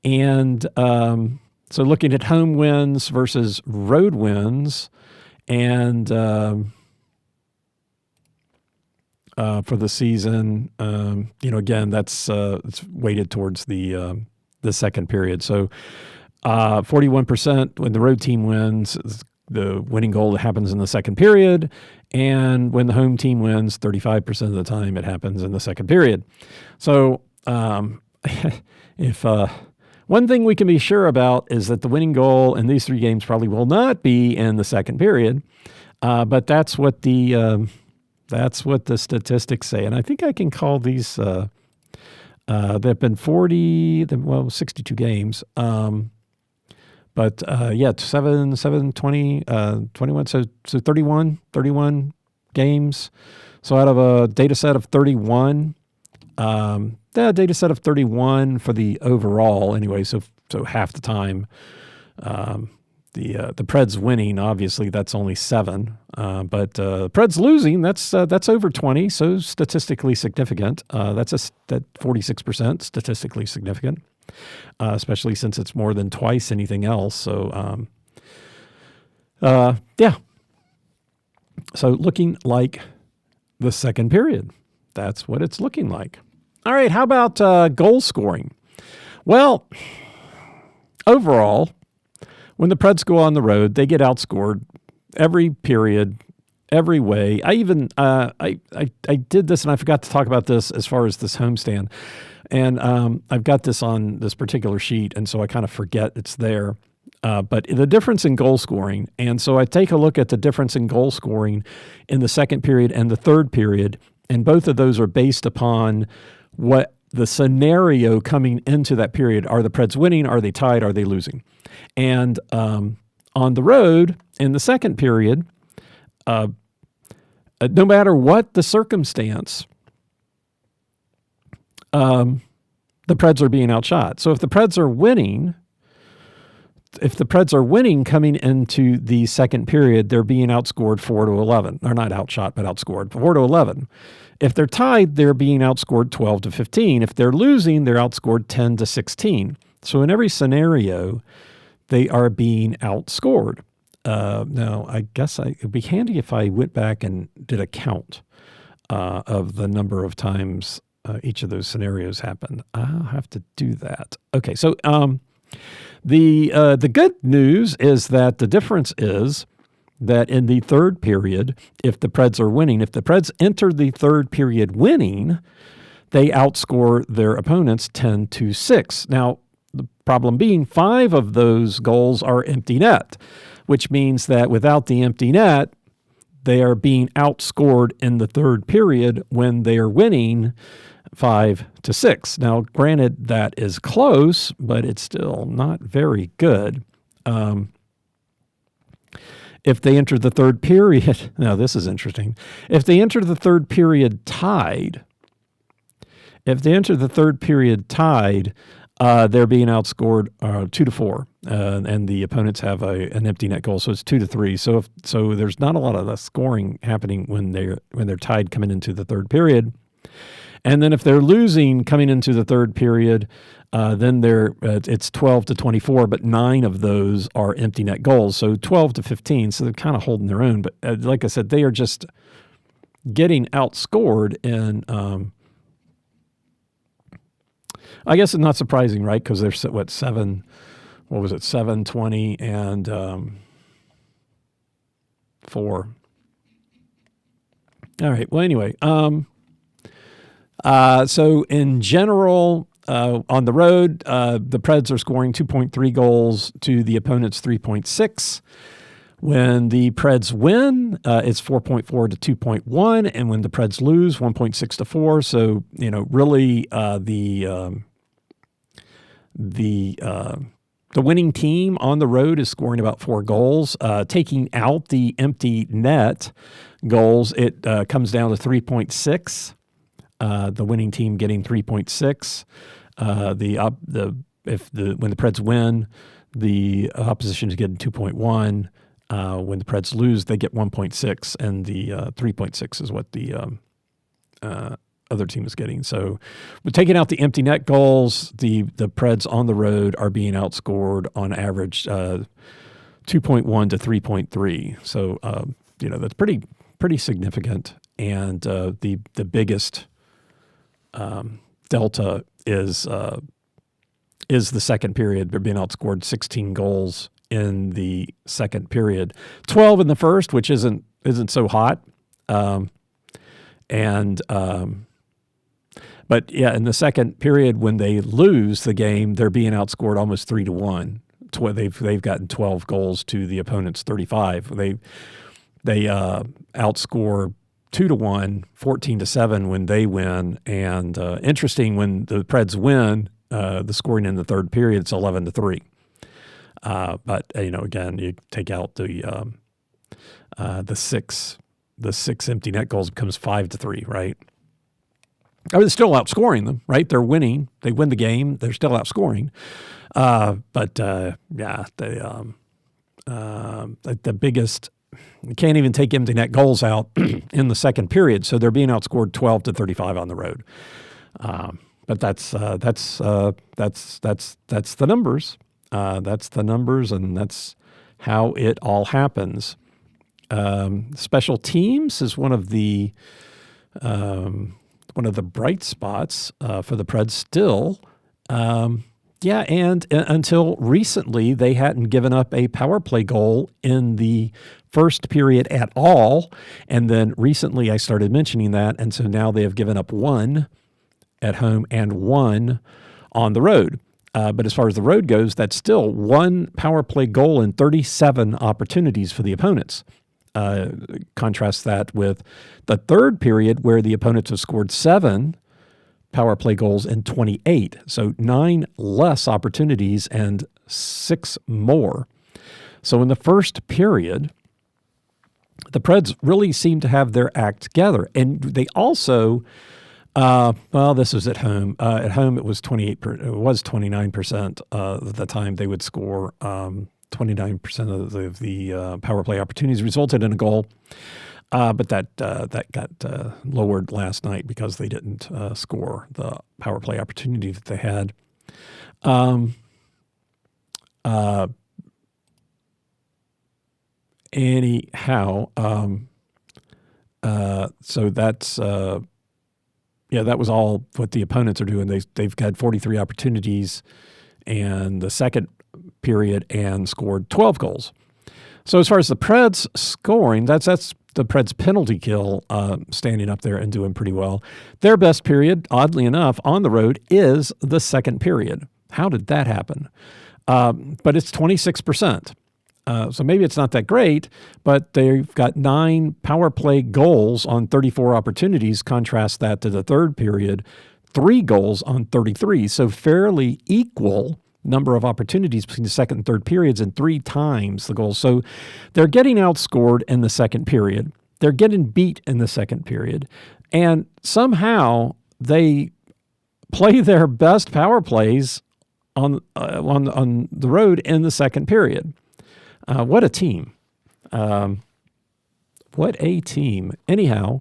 And so looking at home wins versus road wins, and for the season, again, that's it's weighted towards the second period. So 41% when the road team wins, the winning goal happens in the second period, and when the home team wins, 35% of the time it happens in the second period. So if one thing we can be sure about is that the winning goal in these 3 games probably will not be in the second period, but that's what the statistics say. And I think I can call these. There have been 62 games. But 7, 20, 21, so 31 games. So out of a data set of 31, data set of 31 for the overall anyway. So half the time, the Preds winning, obviously that's only 7, but Preds losing, that's over 20. So statistically significant. That's that 46% statistically significant. Especially since it's more than twice anything else. So, So looking like the second period. That's what it's looking like. All right, how about goal scoring? Well, overall, when the Preds go on the road, they get outscored every period, every way. I even I did this, and I forgot to talk about this as far as this homestand. And I've got this on this particular sheet, and so I kind of forget it's there. But the difference in goal scoring, and so I take a look at the difference in goal scoring in the second period and the third period, and both of those are based upon what the scenario coming into that period. Are the Preds winning? Are they tied? Are they losing? And on the road in the second period, no matter what the circumstance, the Preds are being outshot. So if the Preds are winning coming into the second period, they're being outscored 4-11. They're not outshot, but outscored 4-11. If they're tied, they're being outscored 12-15. If they're losing, they're outscored 10-16. So in every scenario, they are being outscored. Now, I guess it would be handy if I went back and did a count of the number of times each of those scenarios happened. I'll have to do that. Okay, so the good news is that the difference is that in the third period, if the Preds are winning, if the Preds enter the third period winning, they outscore their opponents 10-6. Now, the problem being 5 of those goals are empty net, which means that without the empty net, they are being outscored in the third period when they are winning 5-6. Now, granted, that is close, but it's still not very good. If they enter the third period, now this is interesting. If they enter the third period tied, they're being outscored 2-4, and the opponents have an empty net goal, so it's 2-3. So there's not a lot of the scoring happening when they're tied coming into the third period. And then if they're losing coming into the third period, then it's 12-24, but 9 of those are empty net goals. So 12-15, so they're kind of holding their own. But like I said, they are just getting outscored in, I guess it's not surprising, right? Because they're 7, 20, and 4. All right, well, anyway, so in general, on the road, the Preds are scoring 2.3 goals to the opponent's 3.6. When the Preds win, it's 4.4 to 2.1, and when the Preds lose, 1.6 to 4. So really, the winning team on the road is scoring about 4 goals. Taking out the empty net goals, it comes down to 3.6. The winning team getting 3.6. When the Preds win, the opposition is getting 2.1. When the Preds lose, they get 1.6, and the 3.6 is what the other team is getting. So, with taking out the empty net goals, the Preds on the road are being outscored on average 2.1 to 3.3. So, that's pretty significant. And the biggest delta is the second period. They're being outscored 16 goals in the second period, 12 in the first, which isn't But yeah, in the second period, when they lose the game, they're being outscored almost 3-1. They've gotten 12 goals to the opponent's 35. They outscore 2-1, 14-7 when they win. And interesting, when the Preds win, the scoring in the third period, it's 11-3. But again, you take out the six empty net goals, becomes 5-3, right? I mean, they're still outscoring them, right? They're winning. They win the game. They're still outscoring. The biggest, you can't even take empty net goals out in the second period, so they're being outscored 12-35 on the road. But that's the numbers. That's the numbers, and that's how it all happens. Special teams is one of the bright spots for the Preds still. And until recently, they hadn't given up a power play goal in the first period at all. And then recently I started mentioning that, and so now they have given up one at home and one on the road. But as far as the road goes, that's still one power play goal in 37 opportunities for the opponents. Contrast that with the third period, where the opponents have scored 7 power play goals in 28. So 9 less opportunities and 6 more. So in the first period, the Preds really seem to have their act together. And they also, this was at home. At home, it was 29% of the time they would score. 29% of the power play opportunities resulted in a goal, but that got lowered last night because they didn't score the power play opportunity that they had. So that's that was all what the opponents are doing. They've had 43 opportunities and the second period and scored 12 goals. So as far as the Preds scoring, that's the Preds penalty kill standing up there and doing pretty well. Their best period, oddly enough, on the road is the second period. How did that happen? But it's 26%. So maybe it's not that great, but they've got 9 power play goals on 34 opportunities. Contrast that to the third period, 3 goals on 33. So fairly equal number of opportunities between the second and third periods, and 3 times the goals. So they're getting outscored in the second period. They're getting beat in the second period. And somehow they play their best power plays on the road in the second period. What a team. What a team. Anyhow.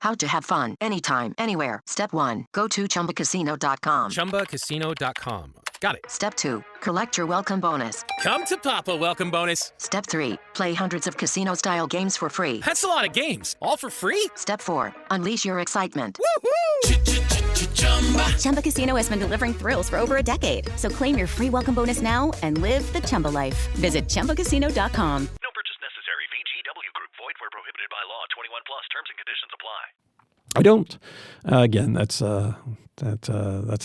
How to have fun anytime, anywhere. Step 1, go to ChumbaCasino.com. ChumbaCasino.com. Got it. Step 2, collect your welcome bonus. Come to Papa welcome bonus. Step 3, play hundreds of casino-style games for free. That's a lot of games. All for free? Step 4, unleash your excitement. Woohoo! Chumba Casino has been delivering thrills for over a decade. So claim your free welcome bonus now and live the Chumba life. Visit ChumbaCasino.com. No purchase necessary. VGW Group. Void where prohibited by law. 21 plus. Terms and conditions apply. I don't. Again, that's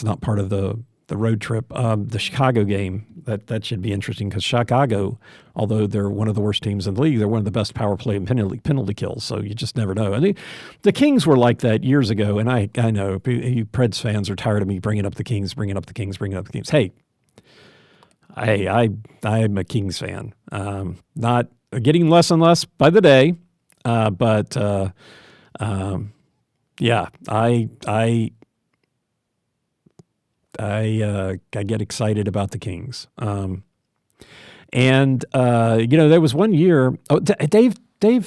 not part of the road trip. The Chicago game, that should be interesting because Chicago, although they're one of the worst teams in the league, they're one of the best power play and penalty kills. So you just never know. And the Kings were like that years ago. And I know you Preds fans are tired of me bringing up the Kings. Hey, I'm a Kings fan. Not getting less and less by the day, but I get excited about the Kings. There was one year, Dave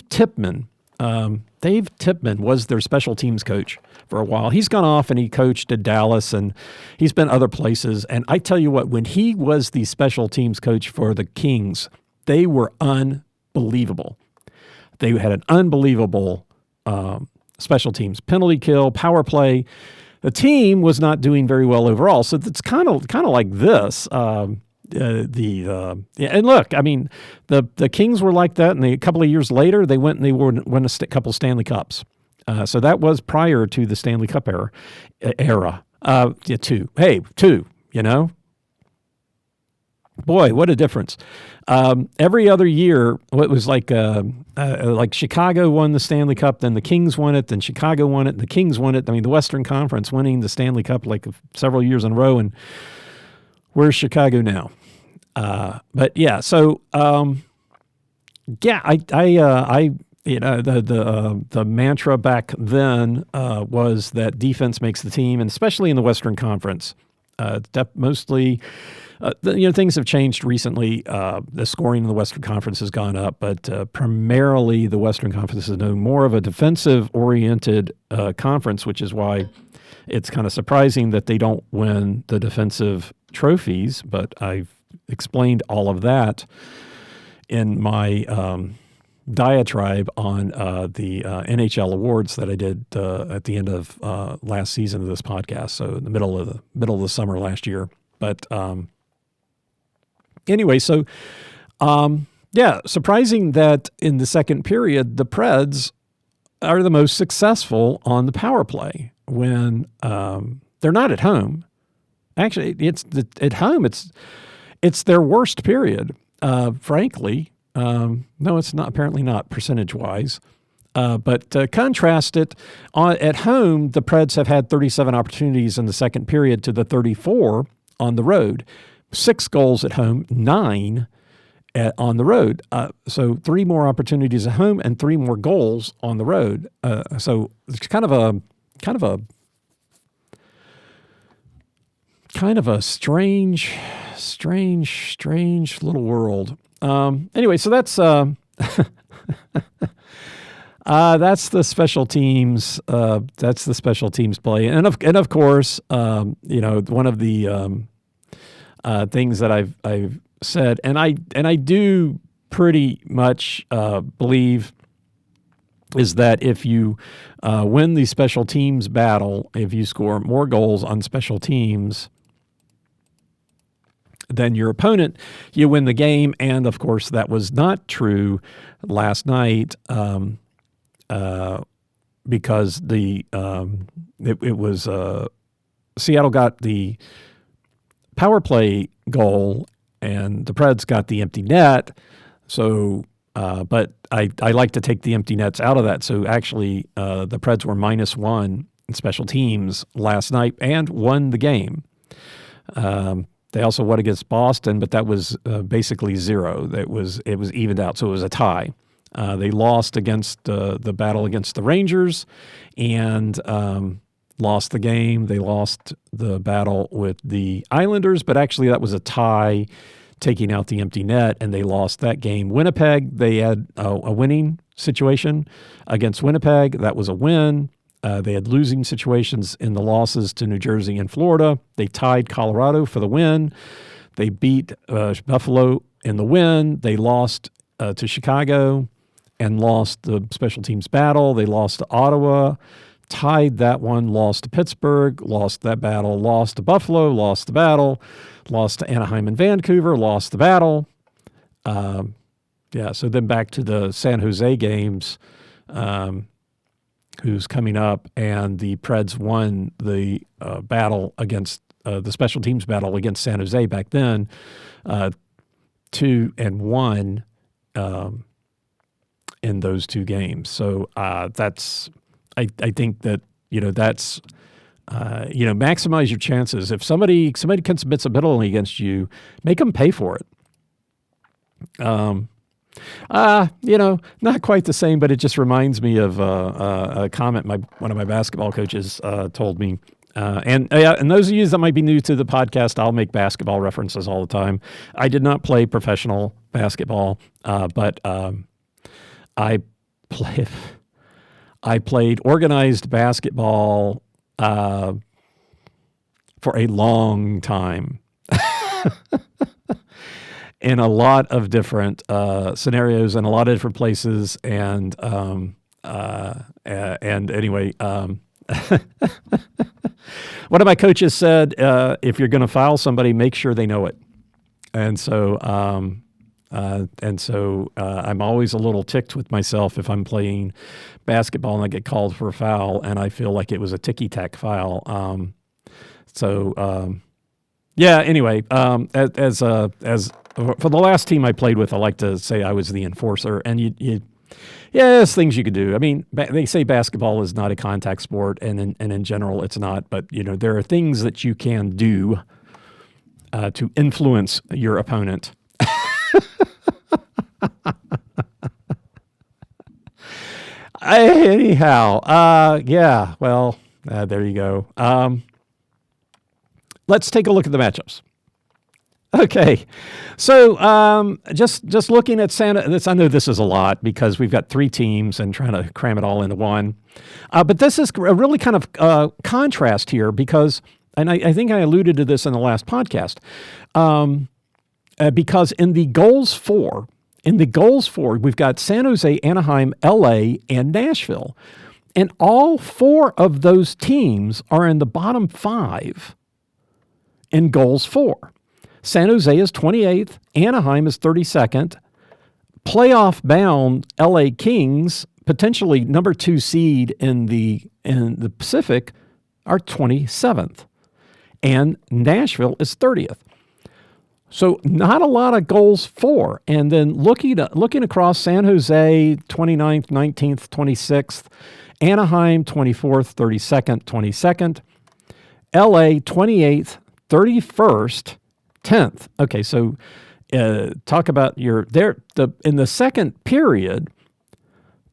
Tippmann. Dave Tippmann was their special teams coach for a while. He's gone off and he coached at Dallas and he's been other places. And I tell you what, when he was the special teams coach for the Kings, they were unbelievable. They had an unbelievable special teams, penalty kill, power play. The team was not doing very well overall. So it's kind of like this. And look, I mean, the Kings were like that, and a couple of years later, they went and they won a couple Stanley Cups. So that was prior to the Stanley Cup era. Two. Boy, what a difference. Every other year, it was like Chicago won the Stanley Cup, then the Kings won it, then Chicago won it, and the Kings won it. I mean, the Western Conference winning the Stanley Cup like several years in a row, and where's Chicago now? But yeah, so the mantra back then was that defense makes the team, and especially in the Western Conference, mostly. Things have changed recently. The scoring in the Western Conference has gone up, but primarily the Western Conference is known more of a defensive-oriented conference, which is why it's kind of surprising that they don't win the defensive trophies. But I've explained all of that in my diatribe on the NHL awards that I did at the end of last season of this podcast, so in the middle of the summer last year. But anyway, so surprising that in the second period, the Preds are the most successful on the power play when they're not at home. Actually, at home. It's their worst period, frankly. No, it's not. Apparently not percentage-wise. But contrast it, at home, the Preds have had 37 opportunities in the second period to the 34 on the road. 6 goals at home, 9 on the road. So 3 more opportunities at home and 3 more goals on the road. So it's kind of a strange little world. Anyway, so that's that's the special teams. That's the special teams play, and of course, one of the things that I've said, and I do pretty much believe is that if you win the special teams battle, if you score more goals on special teams than your opponent, you win the game. And of course, that was not true last night because it was Seattle got the power play goal and the Preds got the empty net. So, but I like to take the empty nets out of that. So actually, the Preds were -1 in special teams last night and won the game. They also won against Boston, but that was basically 0. It was evened out, so it was a tie. They lost against the battle against the Rangers and lost the game. They lost the battle with the Islanders, but actually that was a tie, taking out the empty net, and they lost that game. Winnipeg, they had a winning situation against Winnipeg. That was a win. They had losing situations in the losses to New Jersey and Florida. They tied Colorado for the win. They beat Buffalo in the win. They lost to Chicago and lost the special teams battle. They lost to Ottawa, tied that one, lost to Pittsburgh, lost that battle, lost to Buffalo, lost the battle, lost to Anaheim and Vancouver, lost the battle. So then back to the San Jose games, who's coming up, and the Preds won the battle against the special teams battle against San Jose back then, 2-1 in those 2 games. So that's I think that that's maximize your chances. If somebody commits a penalty against you, make them pay for it. Not quite the same, but it just reminds me of a comment one of my basketball coaches told me. And those of you that might be new to the podcast, I'll make basketball references all the time. I did not play professional basketball, but I played organized basketball for a long time. In a lot of different scenarios and a lot of different places, and anyway, one of my coaches said, if you're going to foul somebody, make sure they know it. And so And so I'm always a little ticked with myself if I'm playing basketball and I get called for a foul and I feel like it was a ticky-tack foul. Anyway, as for the last team I played with, I like to say I was the enforcer. And there's things you could do. I mean, they say basketball is not a contact sport, and in general it's not. But, there are things that you can do to influence your opponent. Anyhow, there you go. Let's take a look at the matchups. Okay, so just looking at I know this is a lot because we've got 3 teams and trying to cram it all into one. But this is a really kind of contrast here because, and I think I alluded to this in the last podcast, because in the goals for, we've got San Jose, Anaheim, LA, and Nashville. And all 4 of those teams are in the bottom 5 in goals for. San Jose is 28th, Anaheim is 32nd, playoff-bound LA Kings, potentially number 2 seed in the Pacific, are 27th, and Nashville is 30th. So not a lot of goals for. And then looking across, San Jose 29th, 19th, 26th, Anaheim 24th, 32nd, 22nd, LA 28th, 31st, 10th. Okay, so talk about in the second period,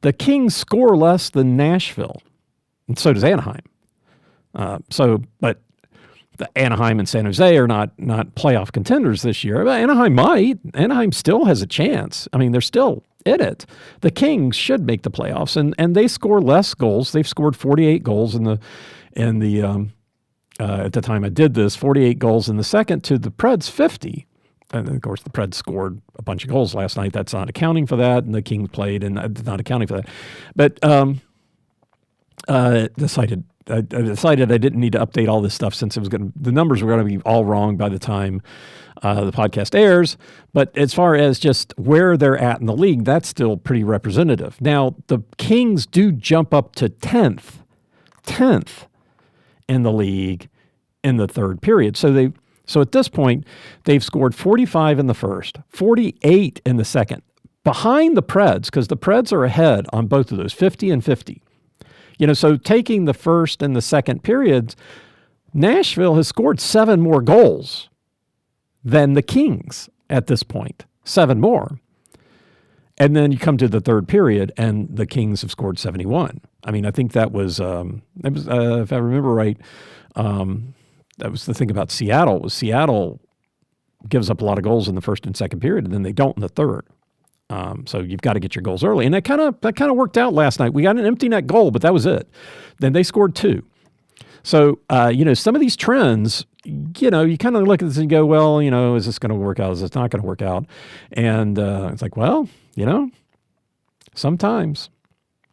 the Kings score less than Nashville, and so does Anaheim. But the Anaheim and San Jose are not playoff contenders this year. But Anaheim might. Anaheim still has a chance. I mean, they're still in it. The Kings should make the playoffs, and they score less goals. They've scored 48 goals in the at the time I did this, 48 goals in the second to the Preds 50. And of course, the Preds scored a bunch of goals last night. That's not accounting for that. And the Kings played, and not accounting for that. But I decided I didn't need to update all this stuff since the numbers were going to be all wrong by the time the podcast airs. But as far as just where they're at in the league, that's still pretty representative. Now, the Kings do jump up to 10th in the league in the third period. So at this point, they've scored 45 in the first, 48 in the second, behind the Preds, because the Preds are ahead on both of those, 50 and 50. So taking the first and the second periods, Nashville has scored 7 more goals than the Kings at this point, 7 more. And then you come to the third period, and the Kings have scored 71. I mean, I think that was, if I remember right, that was the thing about Seattle. Was Seattle gives up a lot of goals in the first and second period, and then they don't in the third. So you've got to get your goals early, and that kind of worked out last night. We got an empty net goal, but that was it. Then they scored 2. So some of these trends, you kind of look at this and go, well, is this going to work out? Is this not going to work out? And it's like, well, sometimes.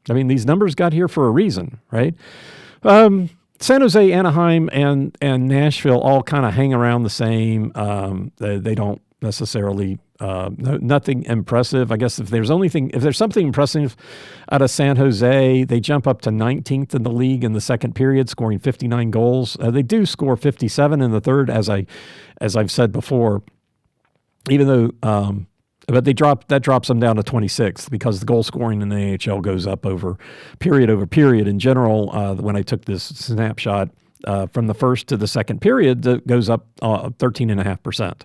I mean, these numbers got here for a reason, right? San Jose, Anaheim, and Nashville all kind of hang around the same. They don't necessarily nothing impressive. I guess if there's something impressive out of San Jose, they jump up to 19th in the league in the second period, scoring 59 goals. They do score 57 in the third, as I've said before. Even though, but that drops them down to 26th because the goal scoring in the NHL goes up over period. In general, when I took this snapshot, from the first to the second period, that goes up 13.5%,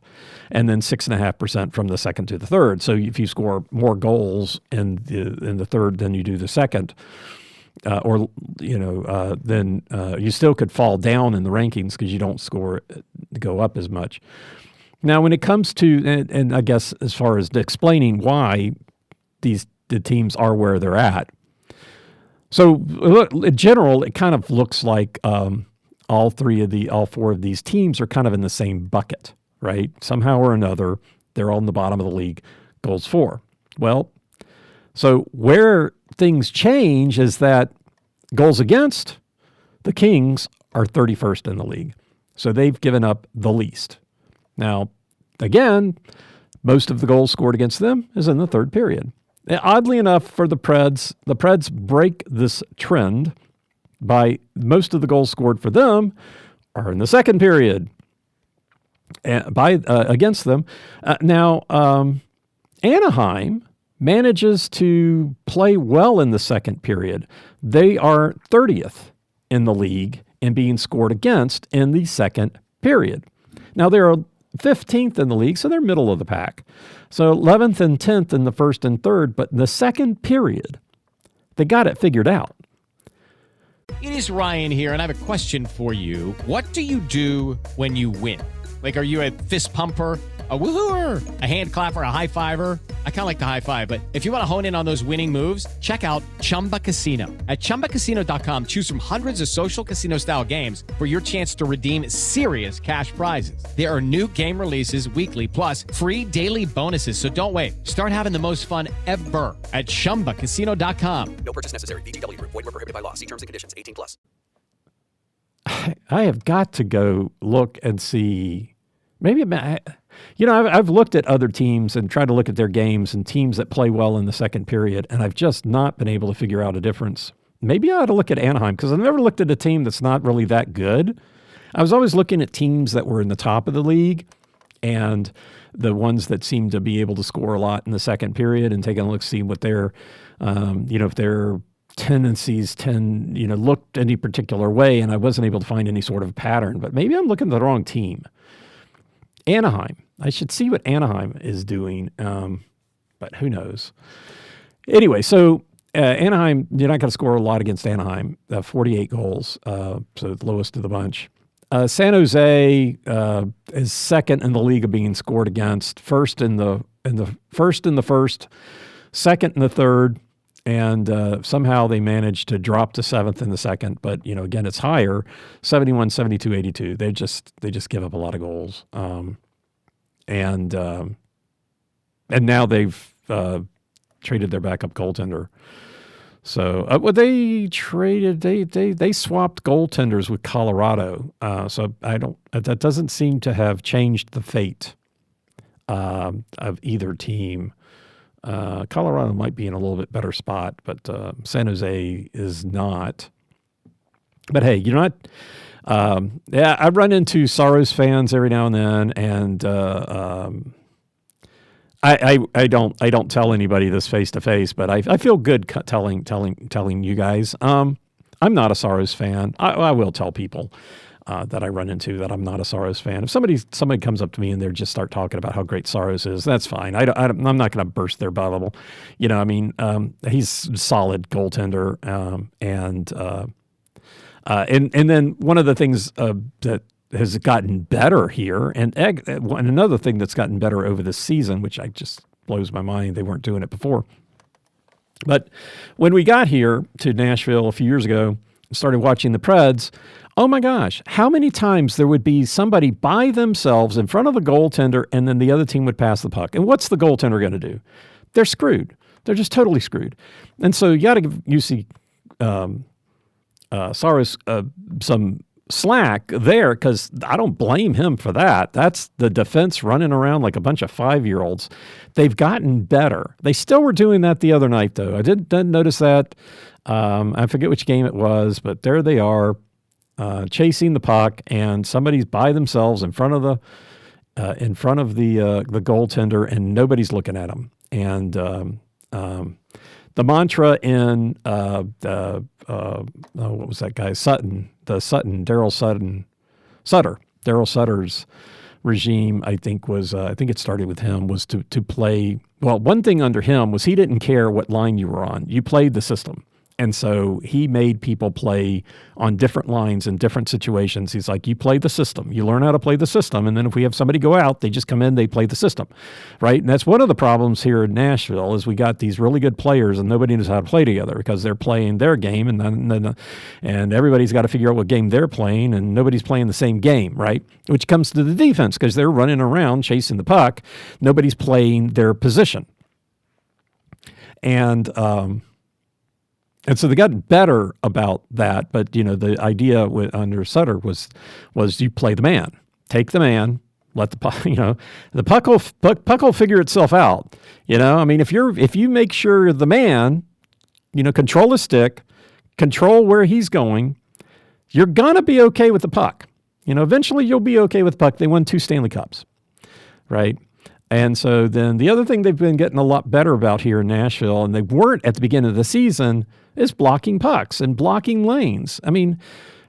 and then 6.5% from the second to the third. So if you score more goals in the third than you do the second, then you still could fall down in the rankings because you don't go up as much. Now, when it comes to, and I guess as far as explaining why the teams are where they're at, so in general, it kind of looks like all 4 of these teams are kind of in the same bucket, right? Somehow or another, they're all in the bottom of the league, goals for. Well, so where things change is that goals against, the Kings are 31st in the league. So they've given up the least. Now, again, Most of the goals scored against them is in the third period. And oddly enough, for the Preds break this trend by most of the goals scored for them are in the second period against them. Now, Anaheim manages to play well in the second period. They are 30th in the league in being scored against in the second period. Now, they're 15th in the league, so they're middle of the pack. So 11th and 10th in the first and third, but in the second period, they got it figured out. It is Ryan here, and I have a question for you. What do you do when you win? Like, are you a fist pumper, a woohooer, a hand clapper, a high fiver? I kind of like the high five, but if you want to hone in on those winning moves, check out Chumba Casino. At ChumbaCasino.com, choose from hundreds of social casino style games for your chance to redeem serious cash prizes. There are new game releases weekly, plus free daily bonuses. So don't wait. Start having the most fun ever at ChumbaCasino.com. No purchase necessary. VGW Group. Void where prohibited by law. See terms and conditions. 18+. I have got to go look and see. Maybe, I've looked at other teams and tried to look at their games and teams that play well in the second period, and I've just not been able to figure out a difference. Maybe I ought to look at Anaheim, because I've never looked at a team that's not really that good. I was always looking at teams that were in the top of the league and the ones that seem to be able to score a lot in the second period and taking a look, see what their, if their tendencies looked any particular way, and I wasn't able to find any sort of pattern. But maybe I'm looking at the wrong team. Anaheim. I should see what Anaheim is doing, but who knows? Anyway, so Anaheim, you're not going to score a lot against Anaheim. 48 goals, so the lowest of the bunch. San Jose is second in the league of being scored against. First in the first, second in the third, and somehow they managed to drop to seventh in the second. But again, it's higher, 71, 72, 82. They just give up a lot of goals, and now they've traded their backup goaltender. So they swapped goaltenders with Colorado. So that doesn't seem to have changed the fate of either team. Colorado might be in a little bit better spot, but San Jose is not. But hey, I run into Saros fans every now and then, and I don't tell anybody this face to face, but I feel good telling you guys. I'm not a Saros fan. I will tell people that I run into that I'm not a Saros fan. If somebody comes up to me and they just start talking about how great Saros is, that's fine. I'm not going to burst their bubble. He's a solid goaltender, and then one of the things that has gotten better here, and another thing that's gotten better over this season, which just blows my mind, they weren't doing it before. But when we got here to Nashville a few years ago, started watching the Preds, oh my gosh, how many times there would be somebody by themselves in front of the goaltender, and then the other team would pass the puck. And what's the goaltender going to do? They're screwed. They're just totally screwed. And so you got to give UC Saros some slack there, because I don't blame him for that. That's the defense running around like a bunch of 5-year-olds. They've gotten better. They still were doing that the other night, though. I didn't notice that. I forget which game it was, but there they are, chasing the puck, and somebody's by themselves in front of the goaltender, and nobody's looking at them. And the mantra in what was that guy? Daryl Sutter's regime, I think it started with him, was to play. Well, one thing under him was he didn't care what line you were on. You played the system. And so he made people play on different lines in different situations. He's like, you play the system. You learn how to play the system. And then if we have somebody go out, they just come in, they play the system, right? And that's one of the problems here in Nashville is we got these really good players and nobody knows how to play together because they're playing their game, and everybody's got to figure out what game they're playing, and nobody's playing the same game, right? Which comes to the defense because they're running around chasing the puck. Nobody's playing their position. And so they got better about that, but the idea under Sutter was you play the man, take the man, let the puck, the puck will figure itself out. I mean, if you make sure the man, control the stick, control where he's going, you're gonna be okay with the puck. Eventually you'll be okay with the puck. They won 2 Stanley Cups, right? And so then the other thing they've been getting a lot better about here in Nashville, and they weren't at the beginning of the season, is blocking pucks and blocking lanes. I mean,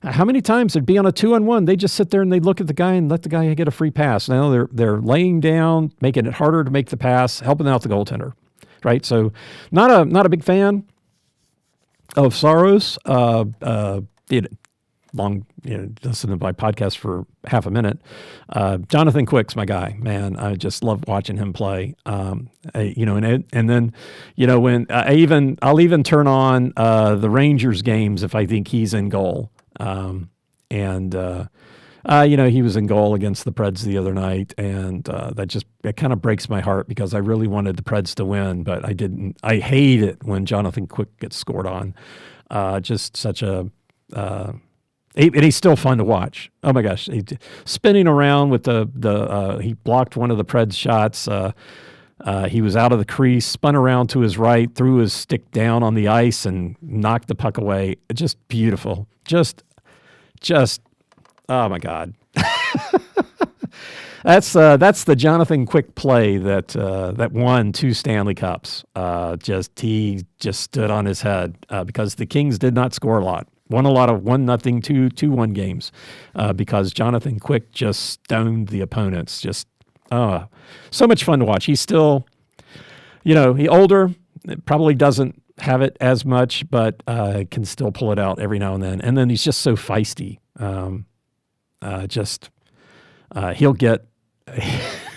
how many times they'd be on a 2-on-1, they just sit there and they look at the guy and let the guy get a free pass. Now they're laying down, making it harder to make the pass, helping out the goaltender, right? So not a big fan of Saros. Listen to my podcast for half a minute. Jonathan Quick's my guy, man. I just love watching him play. And then, when I'll even turn on the Rangers games if I think he's in goal. He was in goal against the Preds the other night, and it kind of breaks my heart because I really wanted the Preds to win, but I didn't. I hate it when Jonathan Quick gets scored on. Just such a. And he's still fun to watch. Oh my gosh, spinning around with he blocked one of the Preds shots. He was out of the crease, spun around to his right, threw his stick down on the ice, and knocked the puck away. Just beautiful. Just. Oh my God. That's the Jonathan Quick play that won 2 Stanley Cups. He just stood on his head because the Kings did not score a lot. Won a lot of 1-0, 2-1 games because Jonathan Quick just stoned the opponents. Just so much fun to watch. He's still, he older, probably doesn't have it as much, but can still pull it out every now and then. And then he's just so feisty. He'll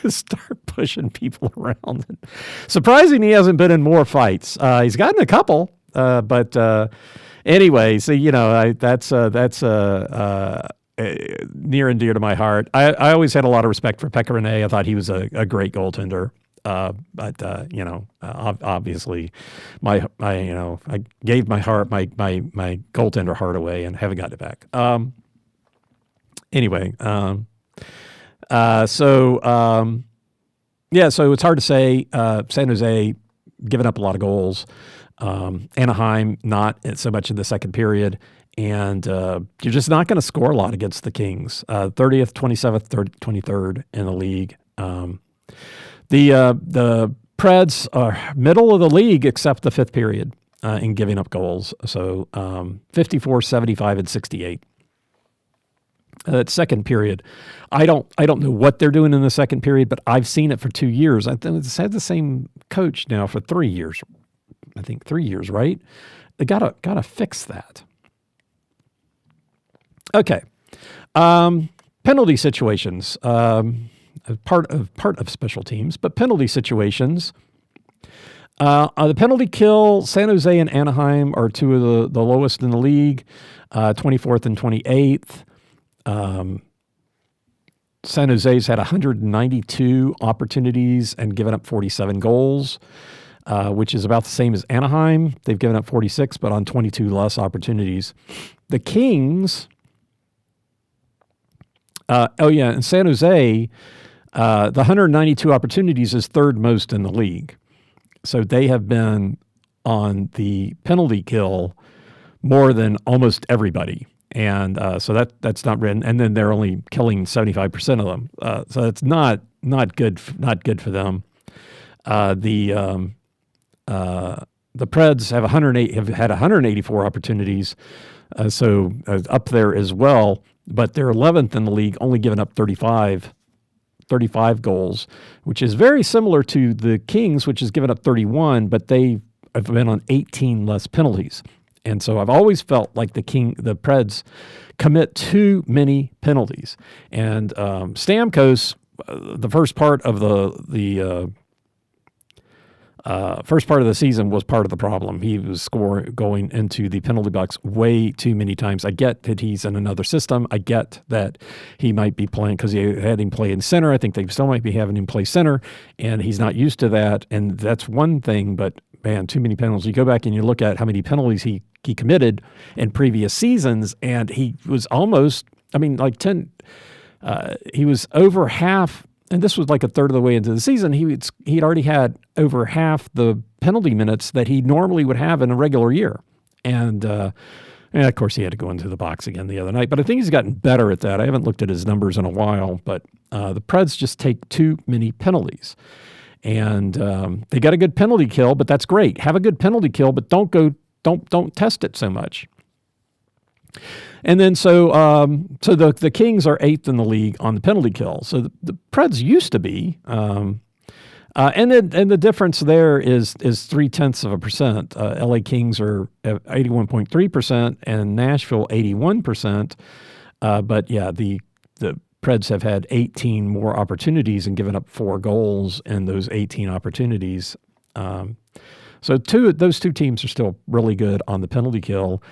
start pushing people around. Surprising he hasn't been in more fights. He's gotten a couple, but. Anyway, so that's near and dear to my heart. I always had a lot of respect for Pekka Rinne. I thought he was a great goaltender. But obviously, I gave my goaltender heart away and haven't gotten it back. So it's hard to say. San Jose giving up a lot of goals. Anaheim, not so much in the second period. And you're just not going to score a lot against the Kings. 30th, 27th, 23rd in the league. The Preds are middle of the league except the fifth period in giving up goals. So 54, 75, and 68. That second period, I don't know what they're doing in the second period, but I've seen it for 2 years. I think it's had the same coach now for 3 years. I think 3 years, right? They gotta fix that. Okay, penalty situations. Part of special teams, but penalty situations. The penalty kill, San Jose and Anaheim are two of the lowest in the league, 24th and 28th. San Jose's had 192 opportunities and given up 47 goals. Which is about the same as Anaheim. They've given up 46, but on 22 less opportunities. The Kings, in San Jose, the 192 opportunities is third most in the league. So they have been on the penalty kill more than almost everybody. And so that's not written. And then they're only killing 75% of them. So it's not good for them. The Preds have had 184 opportunities, so up there as well. But they're 11th in the league, only giving up 35 goals, which is very similar to the Kings, which has given up 31, but they have been on 18 less penalties. And so I've always felt like the Preds commit too many penalties. And Stamkos, the first part of the first part of the season was part of the problem. He was going into the penalty box way too many times. I get that he's in another system. I get that he might be playing because he had him play in center. I think they still might be having him play center, and he's not used to that. And that's one thing, but man, too many penalties. You go back and you look at how many penalties he committed in previous seasons, and he was almost, 10 he was over half, and this was like a third of the way into the season. He'd already had over half the penalty minutes that he normally would have in a regular year. And of course, he had to go into the box again the other night. But I think he's gotten better at that. I haven't looked at his numbers in a while, but the Preds just take too many penalties. And they got a good penalty kill, but that's great. Have a good penalty kill, but don't test it so much. And then so the Kings are 8th in the league on the penalty kill. So the Preds used to be, and the difference there is 0.3%. LA Kings are at 81.3% and Nashville 81%. But yeah, the Preds have had 18 more opportunities and given up 4 goals in those 18 opportunities. So those two teams are still really good on the penalty kill.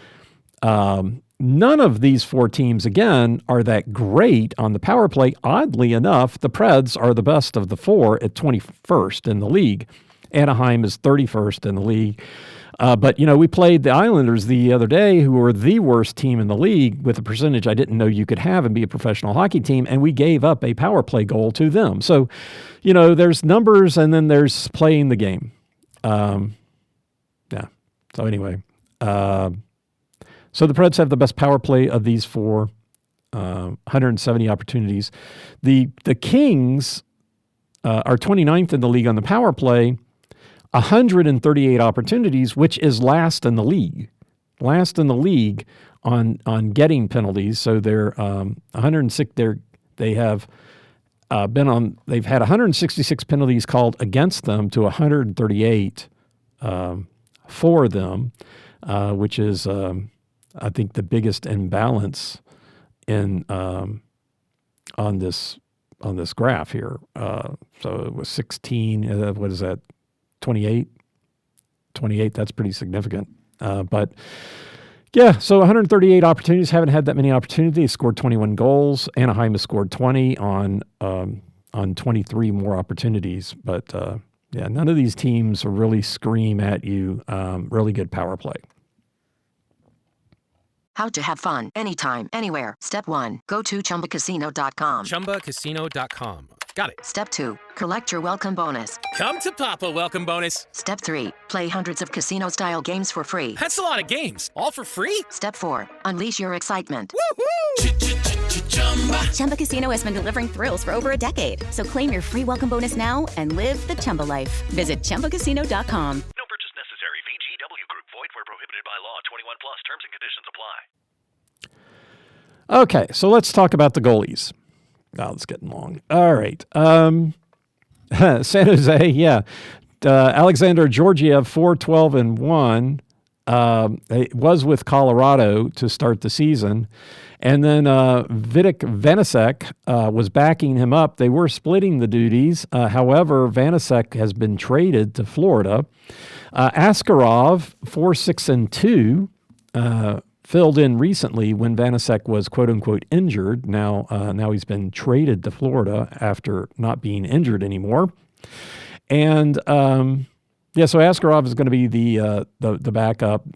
None of these 4 teams, again, are that great on the power play. Oddly enough, the Preds are the best of the 4 at 21st in the league. Anaheim is 31st in the league. But, we played the Islanders the other day, who were the worst team in the league with a percentage I didn't know you could have and be a professional hockey team, and we gave up a power play goal to them. So, there's numbers and then there's playing the game. Yeah. So anyway, so the Preds have the best power play of these 4, 170 opportunities. The Kings are 29th in the league on the power play, 138 opportunities, which is last in the league. Last in the league on getting penalties. So they're 106. They've had 166 penalties called against them to 138 for them, which is I think the biggest imbalance in on this graph here. So it was 16. What is that? 28. 28. That's pretty significant. But yeah, so 138 opportunities. Haven't had that many opportunities. Scored 21 goals. Anaheim has scored 20 on 23 more opportunities. But yeah, none of these teams really scream at you really good power play. How to have fun anytime, anywhere. Step 1. Go to ChumbaCasino.com. ChumbaCasino.com. Got it. Step 2. Collect your welcome bonus. Come to Papa welcome bonus. Step 3. Play hundreds of casino-style games for free. That's a lot of games. All for free? Step 4. Unleash your excitement. Chumba Casino has been delivering thrills for over a decade. So claim your free welcome bonus now and live the Chumba life. Visit ChumbaCasino.com. No purchase necessary. VGW Group. Void where prohibited by law. 21 plus. Terms and conditions apply. Okay, so let's talk about the goalies. Oh, it's getting long. All right. San Jose, yeah. Alexander Georgiev, 4-12-1. It was with Colorado to start the season. And then Vitek Vanecek was backing him up. They were splitting the duties. However, Vanecek has been traded to Florida. Askarov, 4-6-2. Filled in recently when Vanecek was quote-unquote injured. Now he's been traded to Florida after not being injured anymore. And, so Askarov is going to be the backup.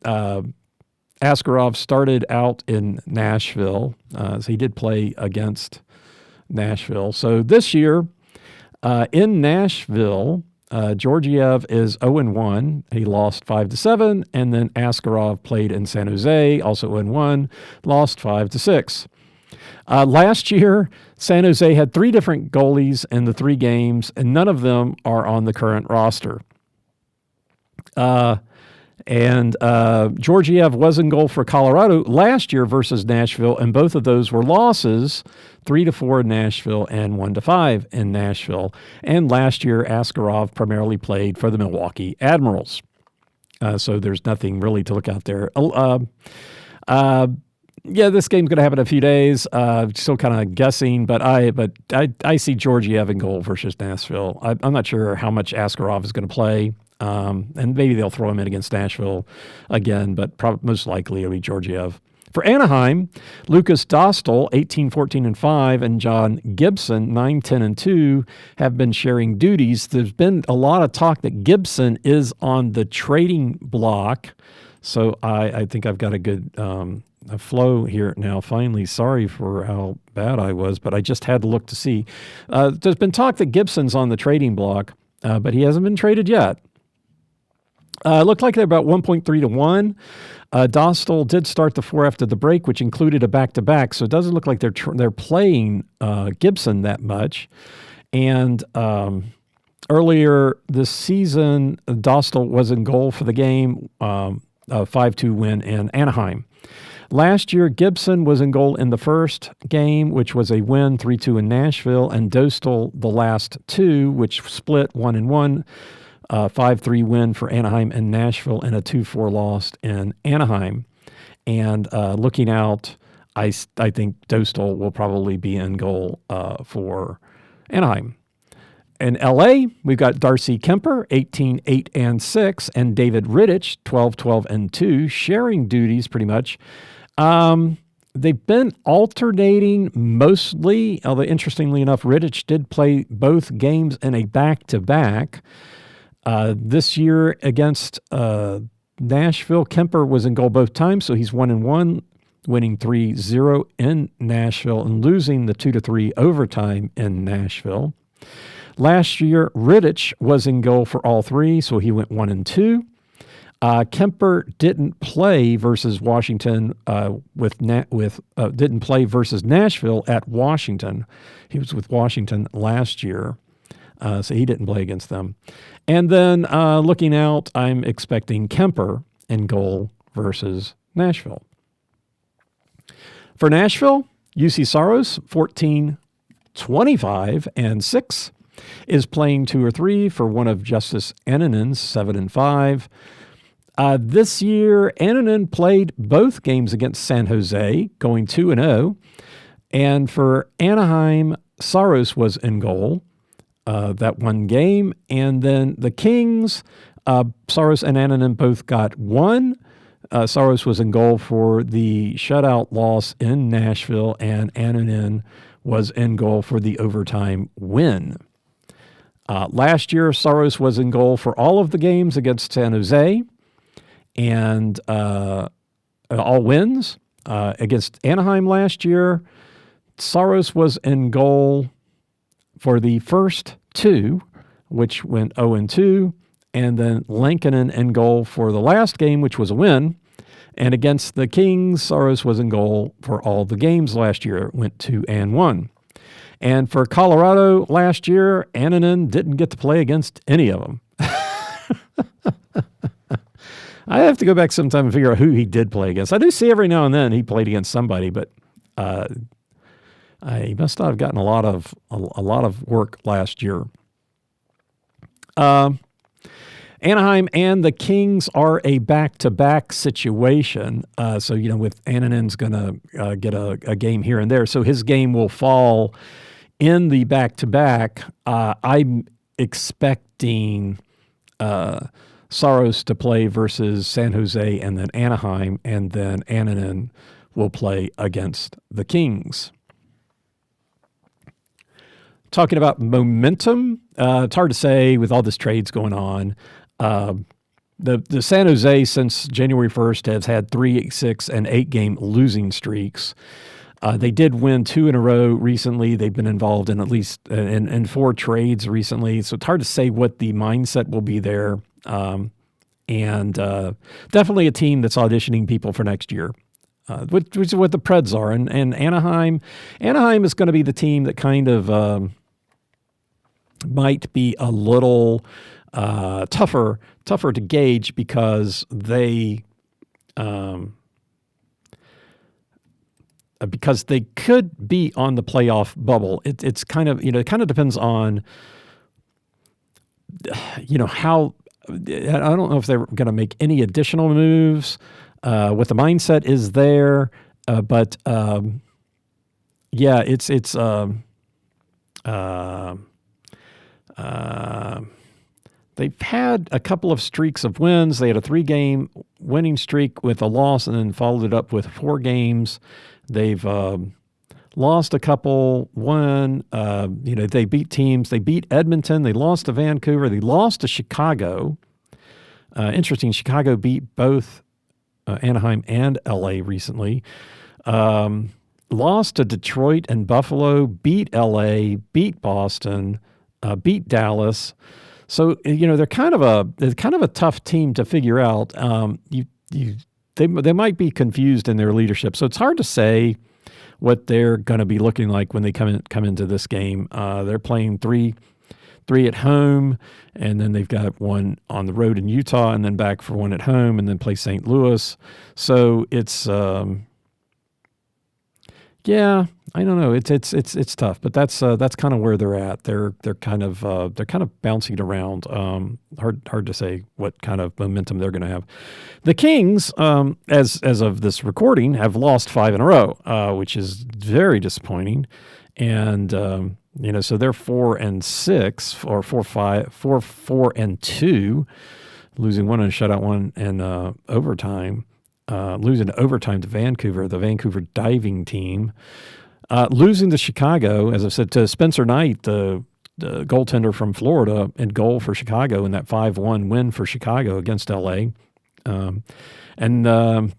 Askarov started out in Nashville, so he did play against Nashville. So this year in Nashville, Georgiev is 0-1. He lost 5-7, and then Askarov played in San Jose, also 0-1, lost 5-6. Last year, San Jose had 3 different goalies in the 3 games, and none of them are on the current roster. Georgiev was in goal for Colorado last year versus Nashville, and both of those were losses, 3-4 in Nashville and 1-5 in Nashville. And last year, Askarov primarily played for the Milwaukee Admirals. So there's nothing really to look out there. Yeah, this game's going to happen in a few days. Still kind of guessing, but I see Georgiev in goal versus Nashville. I'm not sure how much Askarov is going to play. And maybe they'll throw him in against Nashville again, but most likely it'll be Georgiev. For Anaheim, Lucas Dostal, 18-14-5, and John Gibson, 9-10-2, have been sharing duties. There's been a lot of talk that Gibson is on the trading block, so I think I've got a good flow here now, finally. Sorry for how bad I was, but I just had to look to see. There's been talk that Gibson's on the trading block, but he hasn't been traded yet. It looked like they're about 1.3 to 1. Dostal did start the 4 after the break, which included a back-to-back, so it doesn't look like they're playing Gibson that much. And earlier this season, Dostal was in goal for the game, a 5-2 win in Anaheim. Last year, Gibson was in goal in the first game, which was a win, 3-2 in Nashville, and Dostal the last two, which split 1-1. 5-3 win for Anaheim and Nashville, and a 2-4 loss in Anaheim. And looking out, I think Dostal will probably be in goal for Anaheim. In L.A., we've got Darcy Kemper, 18-8-6, and David Rittich, 12-12-2, sharing duties pretty much. They've been alternating mostly, although interestingly enough, Rittich did play both games in a back-to-back. This year against Nashville, Kemper was in goal both times, so he's 1-1, winning 3-0 in Nashville and losing the 2-3 overtime in Nashville. Last year, Rittich was in goal for all three, so he went 1-2. Kemper didn't play versus Washington didn't play versus Nashville at Washington. He was with Washington last year. So he didn't play against them. And then looking out, I'm expecting Kemper in goal versus Nashville. For Nashville, UC Saros, 14-25-6, is playing 2 or 3 for one of Justice Annanen's 7-5. This year, Annanen played both games against San Jose, going 2-0. And for Anaheim, Saros was in goal. That one game. And then the Kings, Saros and Annanen both got 1. Saros was in goal for the shutout loss in Nashville, and Annanen was in goal for the overtime win. Last year, Saros was in goal for all of the games against San Jose, and all wins. Against Anaheim last year, Saros was in goal for the first 2, which went 0-2, and then Lankinen in goal for the last game, which was a win. And against the Kings, Saros was in goal for all the games last year. It went 2-1. And for Colorado last year, Annanen didn't get to play against any of them. I have to go back sometime and figure out who he did play against. I do see every now and then he played against somebody, but he must not have gotten a lot of work last year. Anaheim and the Kings are a back-to-back situation. So, with Annanen's going to get a game here and there. So his game will fall in the back-to-back. I'm expecting Saros to play versus San Jose and then Anaheim, and then Annanen will play against the Kings. Talking about momentum, it's hard to say with all this trades going on. The San Jose since January 1st has had 3, 6, and 8 game losing streaks. They did win 2 in a row recently. They've been involved in at least in 4 trades recently. So it's hard to say what the mindset will be there. And definitely a team that's auditioning people for next year. Which is what the Preds are. And Anaheim is going to be the team that kind of might be a little tougher to gauge because they could be on the playoff bubble. It's kind of, it kind of depends on, how, I don't know if they're going to make any additional moves. What the mindset is there, but they've had a couple of streaks of wins. They had a 3-game winning streak with a loss and then followed it up with 4 games. They've lost a couple, won. They beat teams. They beat Edmonton. They lost to Vancouver. They lost to Chicago. Interesting, Chicago beat both Anaheim and LA recently. Lost to Detroit and Buffalo, beat LA, beat Boston, beat Dallas. So, they're kind of a tough team to figure out. They might be confused in their leadership. So it's hard to say what they're going to be looking like when they come into this game. They're playing three at home, and then they've got one on the road in Utah, and then back for one at home, and then play St. Louis. So it's I don't know. It's tough, but that's kind of where they're at. They're kind of bouncing around. Hard to say what kind of momentum they're going to have. The Kings, as of this recording, have lost 5 in a row, which is very disappointing. And so they're 4-6 or 4-4-2, losing one in a shutout, one in overtime. Losing to overtime to Vancouver, the Vancouver diving team. Losing to Chicago, as I said, to Spencer Knight, the goaltender from Florida, and goal for Chicago in that 5-1 win for Chicago against LA. And then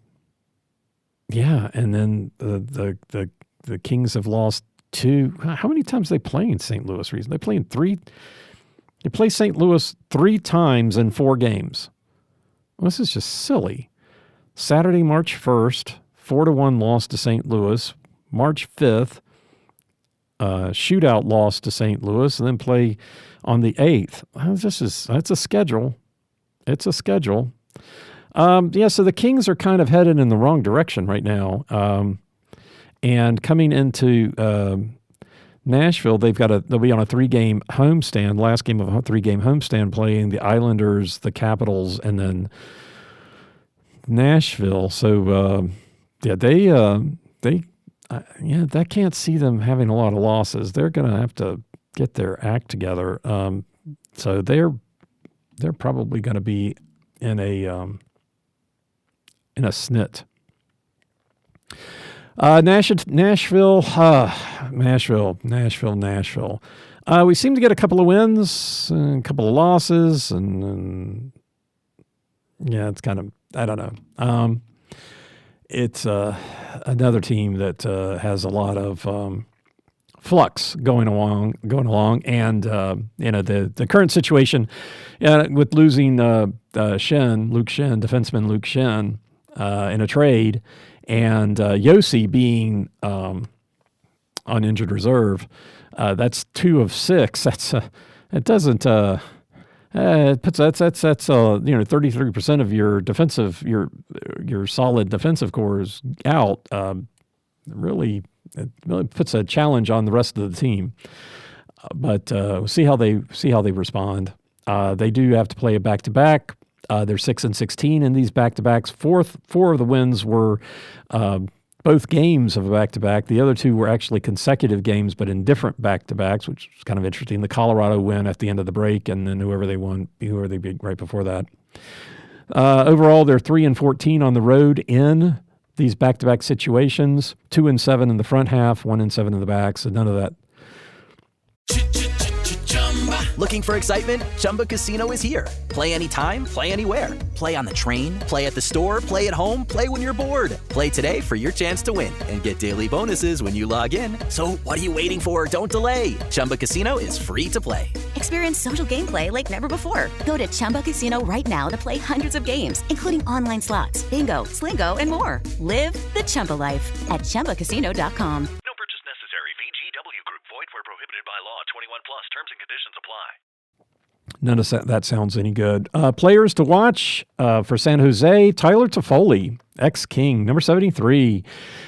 the Kings have lost 2. How many times are they playing St. Louis recently? They're playing 3. They play St. Louis 3 times in 4 games. Well, this is just silly. Saturday, March 1st, 4-1 loss to St. Louis. March 5th, shootout loss to St. Louis, and then play on the 8th. That's a schedule. It's a schedule. So the Kings are kind of headed in the wrong direction right now. And coming into Nashville, they'll be on a 3-game homestand, last game of a 3-game homestand, playing the Islanders, the Capitals, and then Nashville. So that can't see them having a lot of losses. They're going to have to get their act together. So they're probably going to be in a snit. Nashville. We seem to get a couple of wins and a couple of losses, and it's kind of, I don't know. It's another team that has a lot of flux going along, and the current situation with losing Luke Schenn, defenseman Luke Schenn, in a trade, and Yossi being on injured reserve. That's 2 of 6. It doesn't. It puts that's 33% of your defensive your solid defensive core is out. It really puts a challenge on the rest of the team. But we'll see how they respond. They do have to play a back-to-back. They're 6-16 in these back-to-backs. 4 of the wins were both games of a back-to-back. The other 2 were actually consecutive games, but in different back-to-backs, which is kind of interesting. The Colorado win at the end of the break, and then whoever they beat right before that. Overall, they're 3-14 on the road in these back-to-back situations. 2-7 in the front half, 1-7 in the back. So none of that. Looking for excitement? Chumba Casino is here. Play anytime, play anywhere. Play on the train, play at the store, play at home, play when you're bored. Play today for your chance to win and get daily bonuses when you log in. So what are you waiting for? Don't delay. Chumba Casino is free to play. Experience social gameplay like never before. Go to Chumba Casino right now to play hundreds of games, including online slots, bingo, Slingo, and more. Live the Chumba life at ChumbaCasino.com. No purchase necessary. VGW Group. Void where prohibited by law. 21 plus. Terms and conditions apply. None of that sounds any good. Players to watch for San Jose: Tyler Toffoli, ex-King, number 73.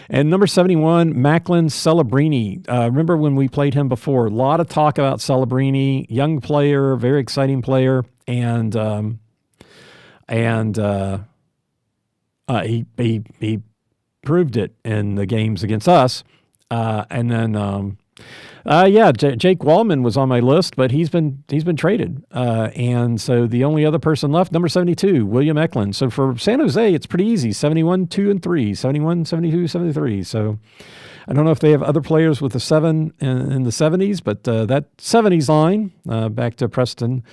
And number 71, Macklin Celebrini. Remember when we played him before? A lot of talk about Celebrini, young player, very exciting player. And he proved it in the games against us. And then Jake Wallman was on my list, but he's been traded. And so the only other person left, number 72, William Eklund. So for San Jose, it's pretty easy, 71, 2, and 3, 71, 72, 73. So I don't know if they have other players with a 7 in the 70s, but that 70s line, back to Preston,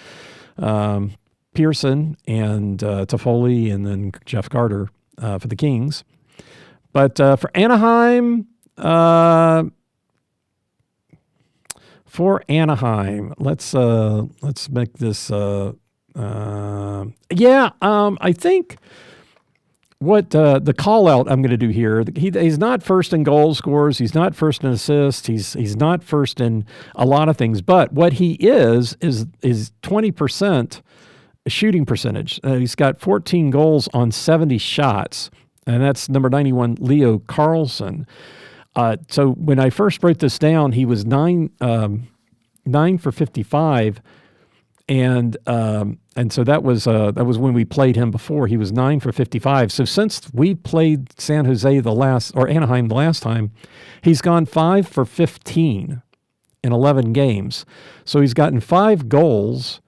Pearson, and Toffoli, and then Jeff Carter. for the Kings. But for Anaheim, let's make this. I think what the call out I'm going to do here. He's not first in goal scores. He's not first in assists. He's not first in a lot of things. But what he is 20% shooting percentage. He's got 14 goals on 70 shots, and that's number 91, Leo Carlson. So when I first wrote this down, he was 9 for 55. And so that was when we played him before. He was 9 for 55. So since we played Anaheim the last time, he's gone 5 for 15 in 11 games. So he's gotten 5 goals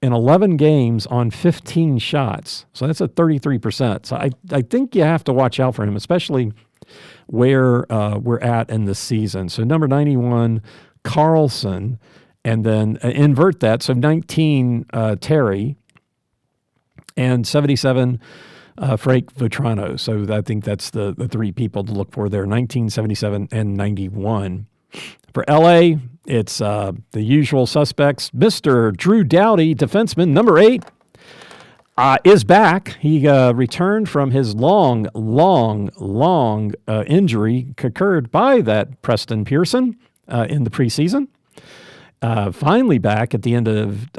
in 11 games on 15 shots. So that's a 33%. So I think you have to watch out for him, especially where we're at in this season. So number 91, Carlson. And then invert that. So 19, Terry, and 77, Frank Vatrano. So I think that's the 3 people to look for there, 19, 77, and 91. For LA, it's the usual suspects. Mr. Drew Doughty, defenseman, number 8, is back. He returned from his long injury occurred by that Preston Pearson in the preseason. Finally back at the end of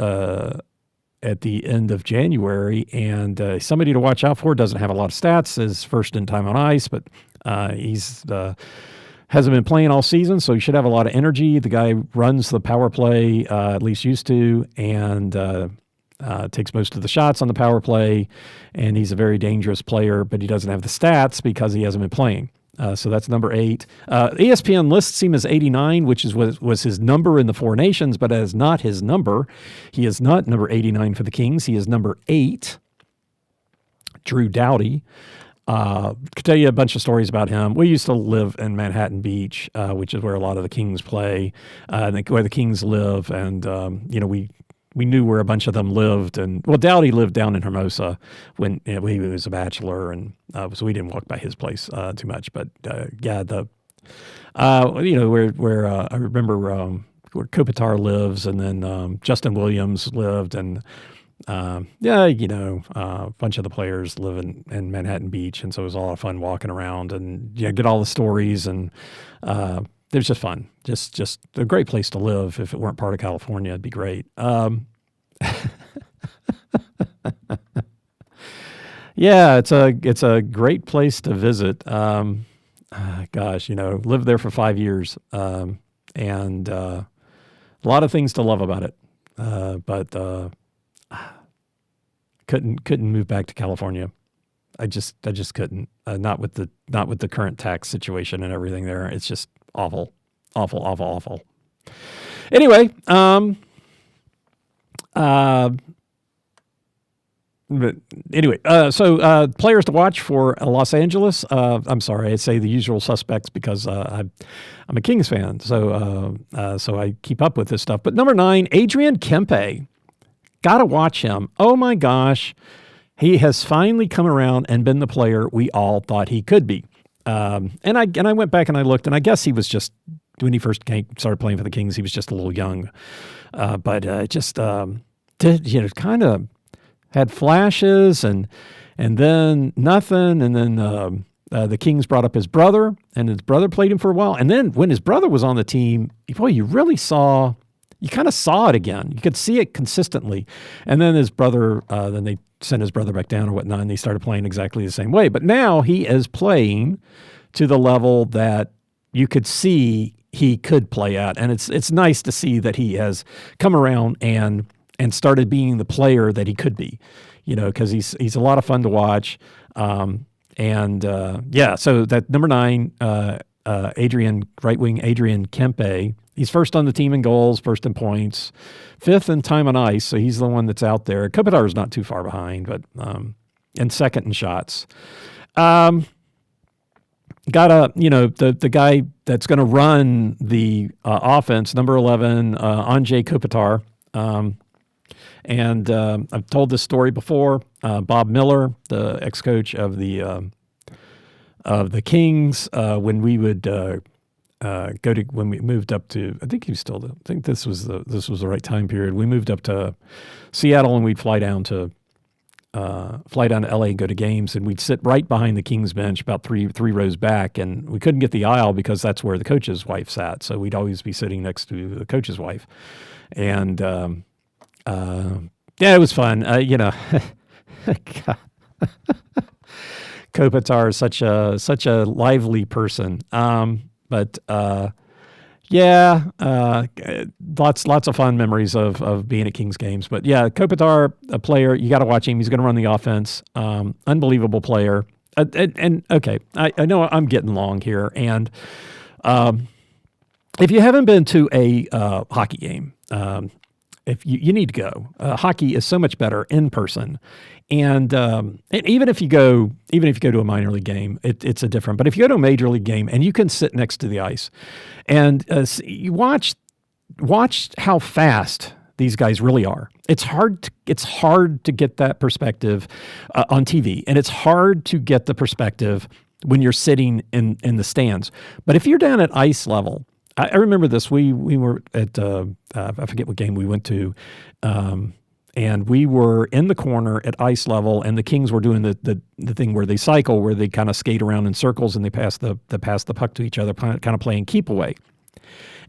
January, and somebody to watch out for. Doesn't have a lot of stats. Is first in time on ice, but he's hasn't been playing all season, so he should have a lot of energy. The guy runs the power play, at least used to, and takes most of the shots on the power play. And he's a very dangerous player, but he doesn't have the stats because he hasn't been playing. So that's number 8. ESPN lists him as 89, which was his number in the Four Nations, but that is not his number. He is not number 89 for the Kings. He is number 8, Drew Doughty. Could tell you a bunch of stories about him. We used to live in Manhattan Beach, which is where a lot of the Kings play, where the Kings live, and we knew where a bunch of them lived. And Doughty lived down in Hermosa when he was a bachelor, and so we didn't walk by his place too much. But where I remember where Kopitar lives, and then Justin Williams lived, and a bunch of the players live in Manhattan Beach, and so it was a lot of fun walking around and get all the stories, and it was just fun. Just a great place to live. If it weren't part of California, it'd be great. It's a great place to visit. Lived there for 5 years, and a lot of things to love about it. But couldn't move back to California. I just couldn't. Not with the current tax situation and everything there. It's just awful. Anyway, so players to watch for Los Angeles. I'm sorry, I say the usual suspects because I'm a Kings fan, so I keep up with this stuff. But number 9, Adrian Kempe. Got to watch him. Oh my gosh, he has finally come around and been the player we all thought he could be. And I went back and I looked, and I guess he was just, when he first started playing for the Kings, he was just a little young. But kind of had flashes and then nothing. And then the Kings brought up his brother, and his brother played him for a while. And then when his brother was on the team, you really saw, you kind of saw it again. You could see it consistently. And then his brother, then they sent his brother back down or whatnot, and he started playing exactly the same way. But now he is playing to the level that you could see he could play at. And it's nice to see that he has come around and started being the player that he could be, because he's a lot of fun to watch. So that number 9, right wing Adrian Kempe, he's first on the team in goals, first in points, 5th in time on ice. So he's the one that's out there. Kopitar is not too far behind, but and second in shots. The guy that's going to run the offense, number 11, Andrzej Kopitar. And I've told this story before. Bob Miller, the ex-coach of the Kings, when we would when we moved up to, I think this was the right time period. We moved up to Seattle, and we'd fly down to LA and go to games, and we'd sit right behind the Kings bench, about three rows back, and we couldn't get the aisle because that's where the coach's wife sat. So we'd always be sitting next to the coach's wife, and it was fun. Kopitar is such a lively person. Lots of fun memories of being at Kings games. But yeah, Kopitar, a player, you got to watch him. He's going to run the offense. Unbelievable player. And okay, I know I'm getting long here. And if you haven't been to a hockey game, if you need to go. Hockey is so much better in person. And even if you go to a minor league game, it's a different. But if you go to a major league game and you can sit next to the ice, and you watch how fast these guys really are. It's hard to get that perspective on TV, and it's hard to get the perspective when you're sitting in the stands. But if you're down at ice level, I remember this. We were at I forget what game we went to. And we were in the corner at ice level, and the Kings were doing the thing where they cycle, where they kind of skate around in circles and they pass the puck to each other, kind of playing keep away.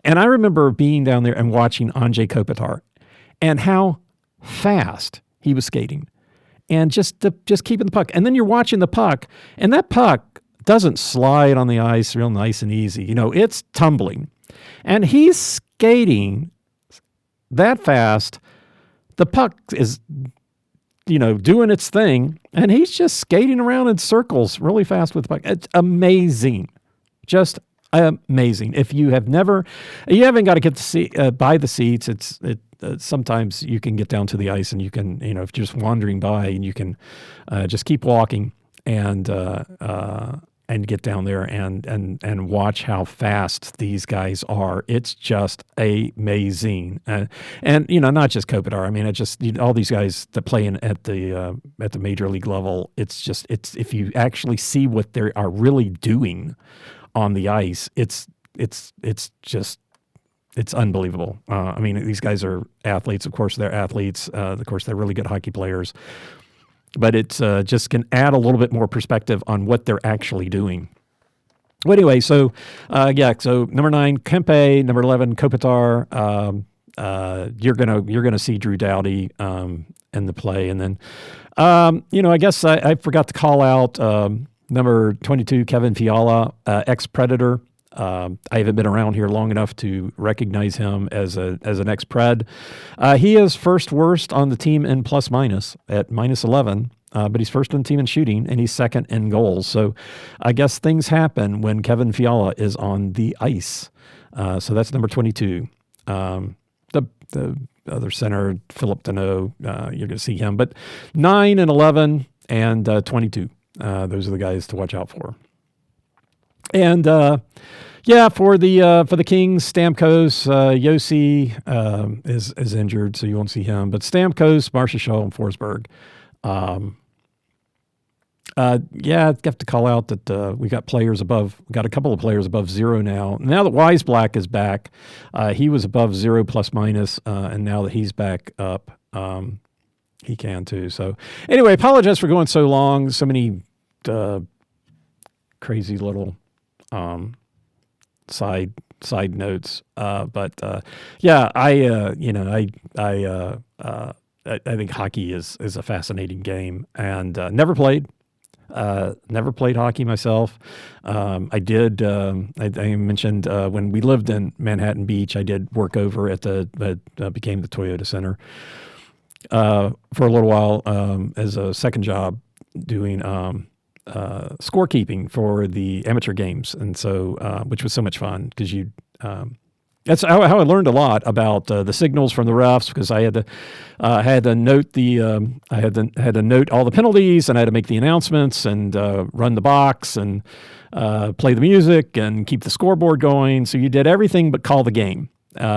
And I remember being down there and watching Anze Kopitar, and how fast he was skating, and just keeping the puck. And then you're watching the puck, and that puck doesn't slide on the ice real nice and easy. It's tumbling, and he's skating that fast. The puck is, doing its thing, and he's just skating around in circles really fast with the puck. It's amazing. Just amazing. If you haven't got to get to buy the seats. Sometimes you can get down to the ice, and you can, if you're just wandering by, and you can just keep walking and get down there and watch how fast these guys are. It's just amazing. And not just Kopitar. I mean, it's just all these guys that play at the major league level. It's if you actually see what they are really doing on the ice, it's unbelievable. I mean, these guys are athletes. Of course, they're athletes. Of course, they're really good hockey players. But it's just can add a little bit more perspective on what they're actually doing. Well, anyway, so number 9, Kempe, number 11, Kopitar. You're gonna see Drew Doughty in the play, and then I guess I forgot to call out number 22, Kevin Fiala, ex-Predator. I haven't been around here long enough to recognize him as an ex-Pred. He is first worst on the team in plus-minus at -11, but he's first on the team in shooting, and he's second in goals. So I guess things happen when Kevin Fiala is on the ice. So that's number 22. The other center, Philip Deneau, you're going to see him. But 9 and 11 and 22, those are the guys to watch out for. And for the Kings, Stamkos, Yossi is injured, so you won't see him. But Stamkos, Marchessault, and Forsberg. I have to call out that we got a couple of players above 0 now. Now that Weisblack is back, he was above 0 plus-minus, and now that he's back up, he can too. So anyway, apologize for going so long. So many crazy little side notes, but I think hockey is a fascinating game, and never played hockey myself. I did. I mentioned when we lived in Manhattan Beach, I did work over at became the Toyota Center for a little while as a second job doing scorekeeping for the amateur games, and so which was so much fun because that's how I learned a lot about the signals from the refs, because I had to note all the penalties, and I had to make the announcements and run the box and play the music and keep the scoreboard going. So you did everything but call the game.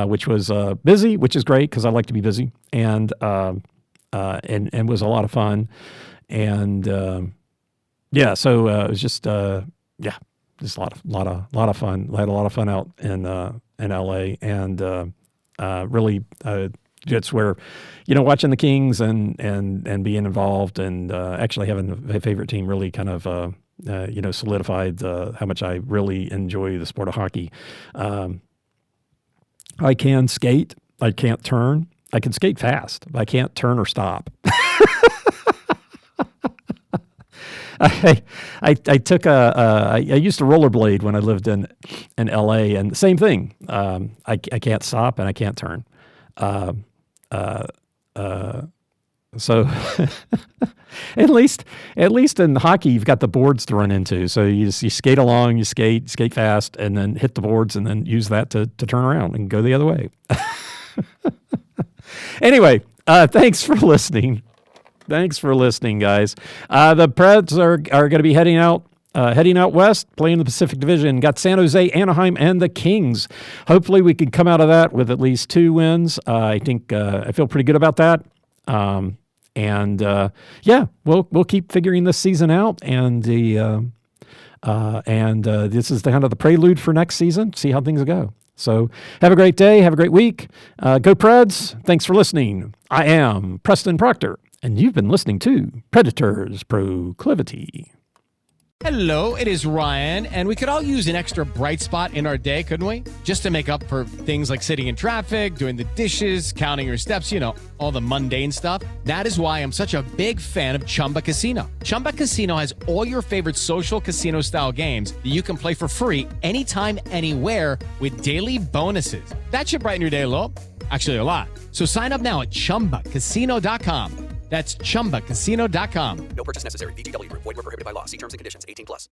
which was busy, which is great because I like to be busy, and was a lot of fun. And so it was just just a lot of fun. I had a lot of fun out in LA, and really it's where, watching the Kings and being involved and actually having a favorite team really kind of solidified how much I really enjoy the sport of hockey. I can skate. I can't turn. I can skate fast, but I can't turn or stop. I took I used to rollerblade when I lived in LA, and the same thing. I can't stop and I can't turn. So at least in hockey, you've got the boards to run into. So you skate along, you skate fast, and then hit the boards, and then use that to turn around and go the other way. Anyway, thanks for listening. Thanks for listening, guys. The Preds are going to be heading out west, playing the Pacific Division. Got San Jose, Anaheim, and the Kings. Hopefully we can come out of that with at least 2 wins. I think I feel pretty good about that. We'll keep figuring this season out, and this is kind of the prelude for next season. See how things go. So have a great day. Have a great week. Go Preds. Thanks for listening. I am Preston Proctor, and you've been listening to Predators Proclivity. Hello, it is Ryan, and we could all use an extra bright spot in our day, couldn't we? Just to make up for things like sitting in traffic, doing the dishes, counting your steps, all the mundane stuff. That is why I'm such a big fan of Chumba Casino. Chumba Casino has all your favorite social casino-style games that you can play for free anytime, anywhere with daily bonuses. That should brighten your day a little. Actually, a lot. So sign up now at ChumbaCasino.com. That's ChumbaCasino.com. No purchase necessary. VGW Group. Void where prohibited by law. See terms and conditions. 18+.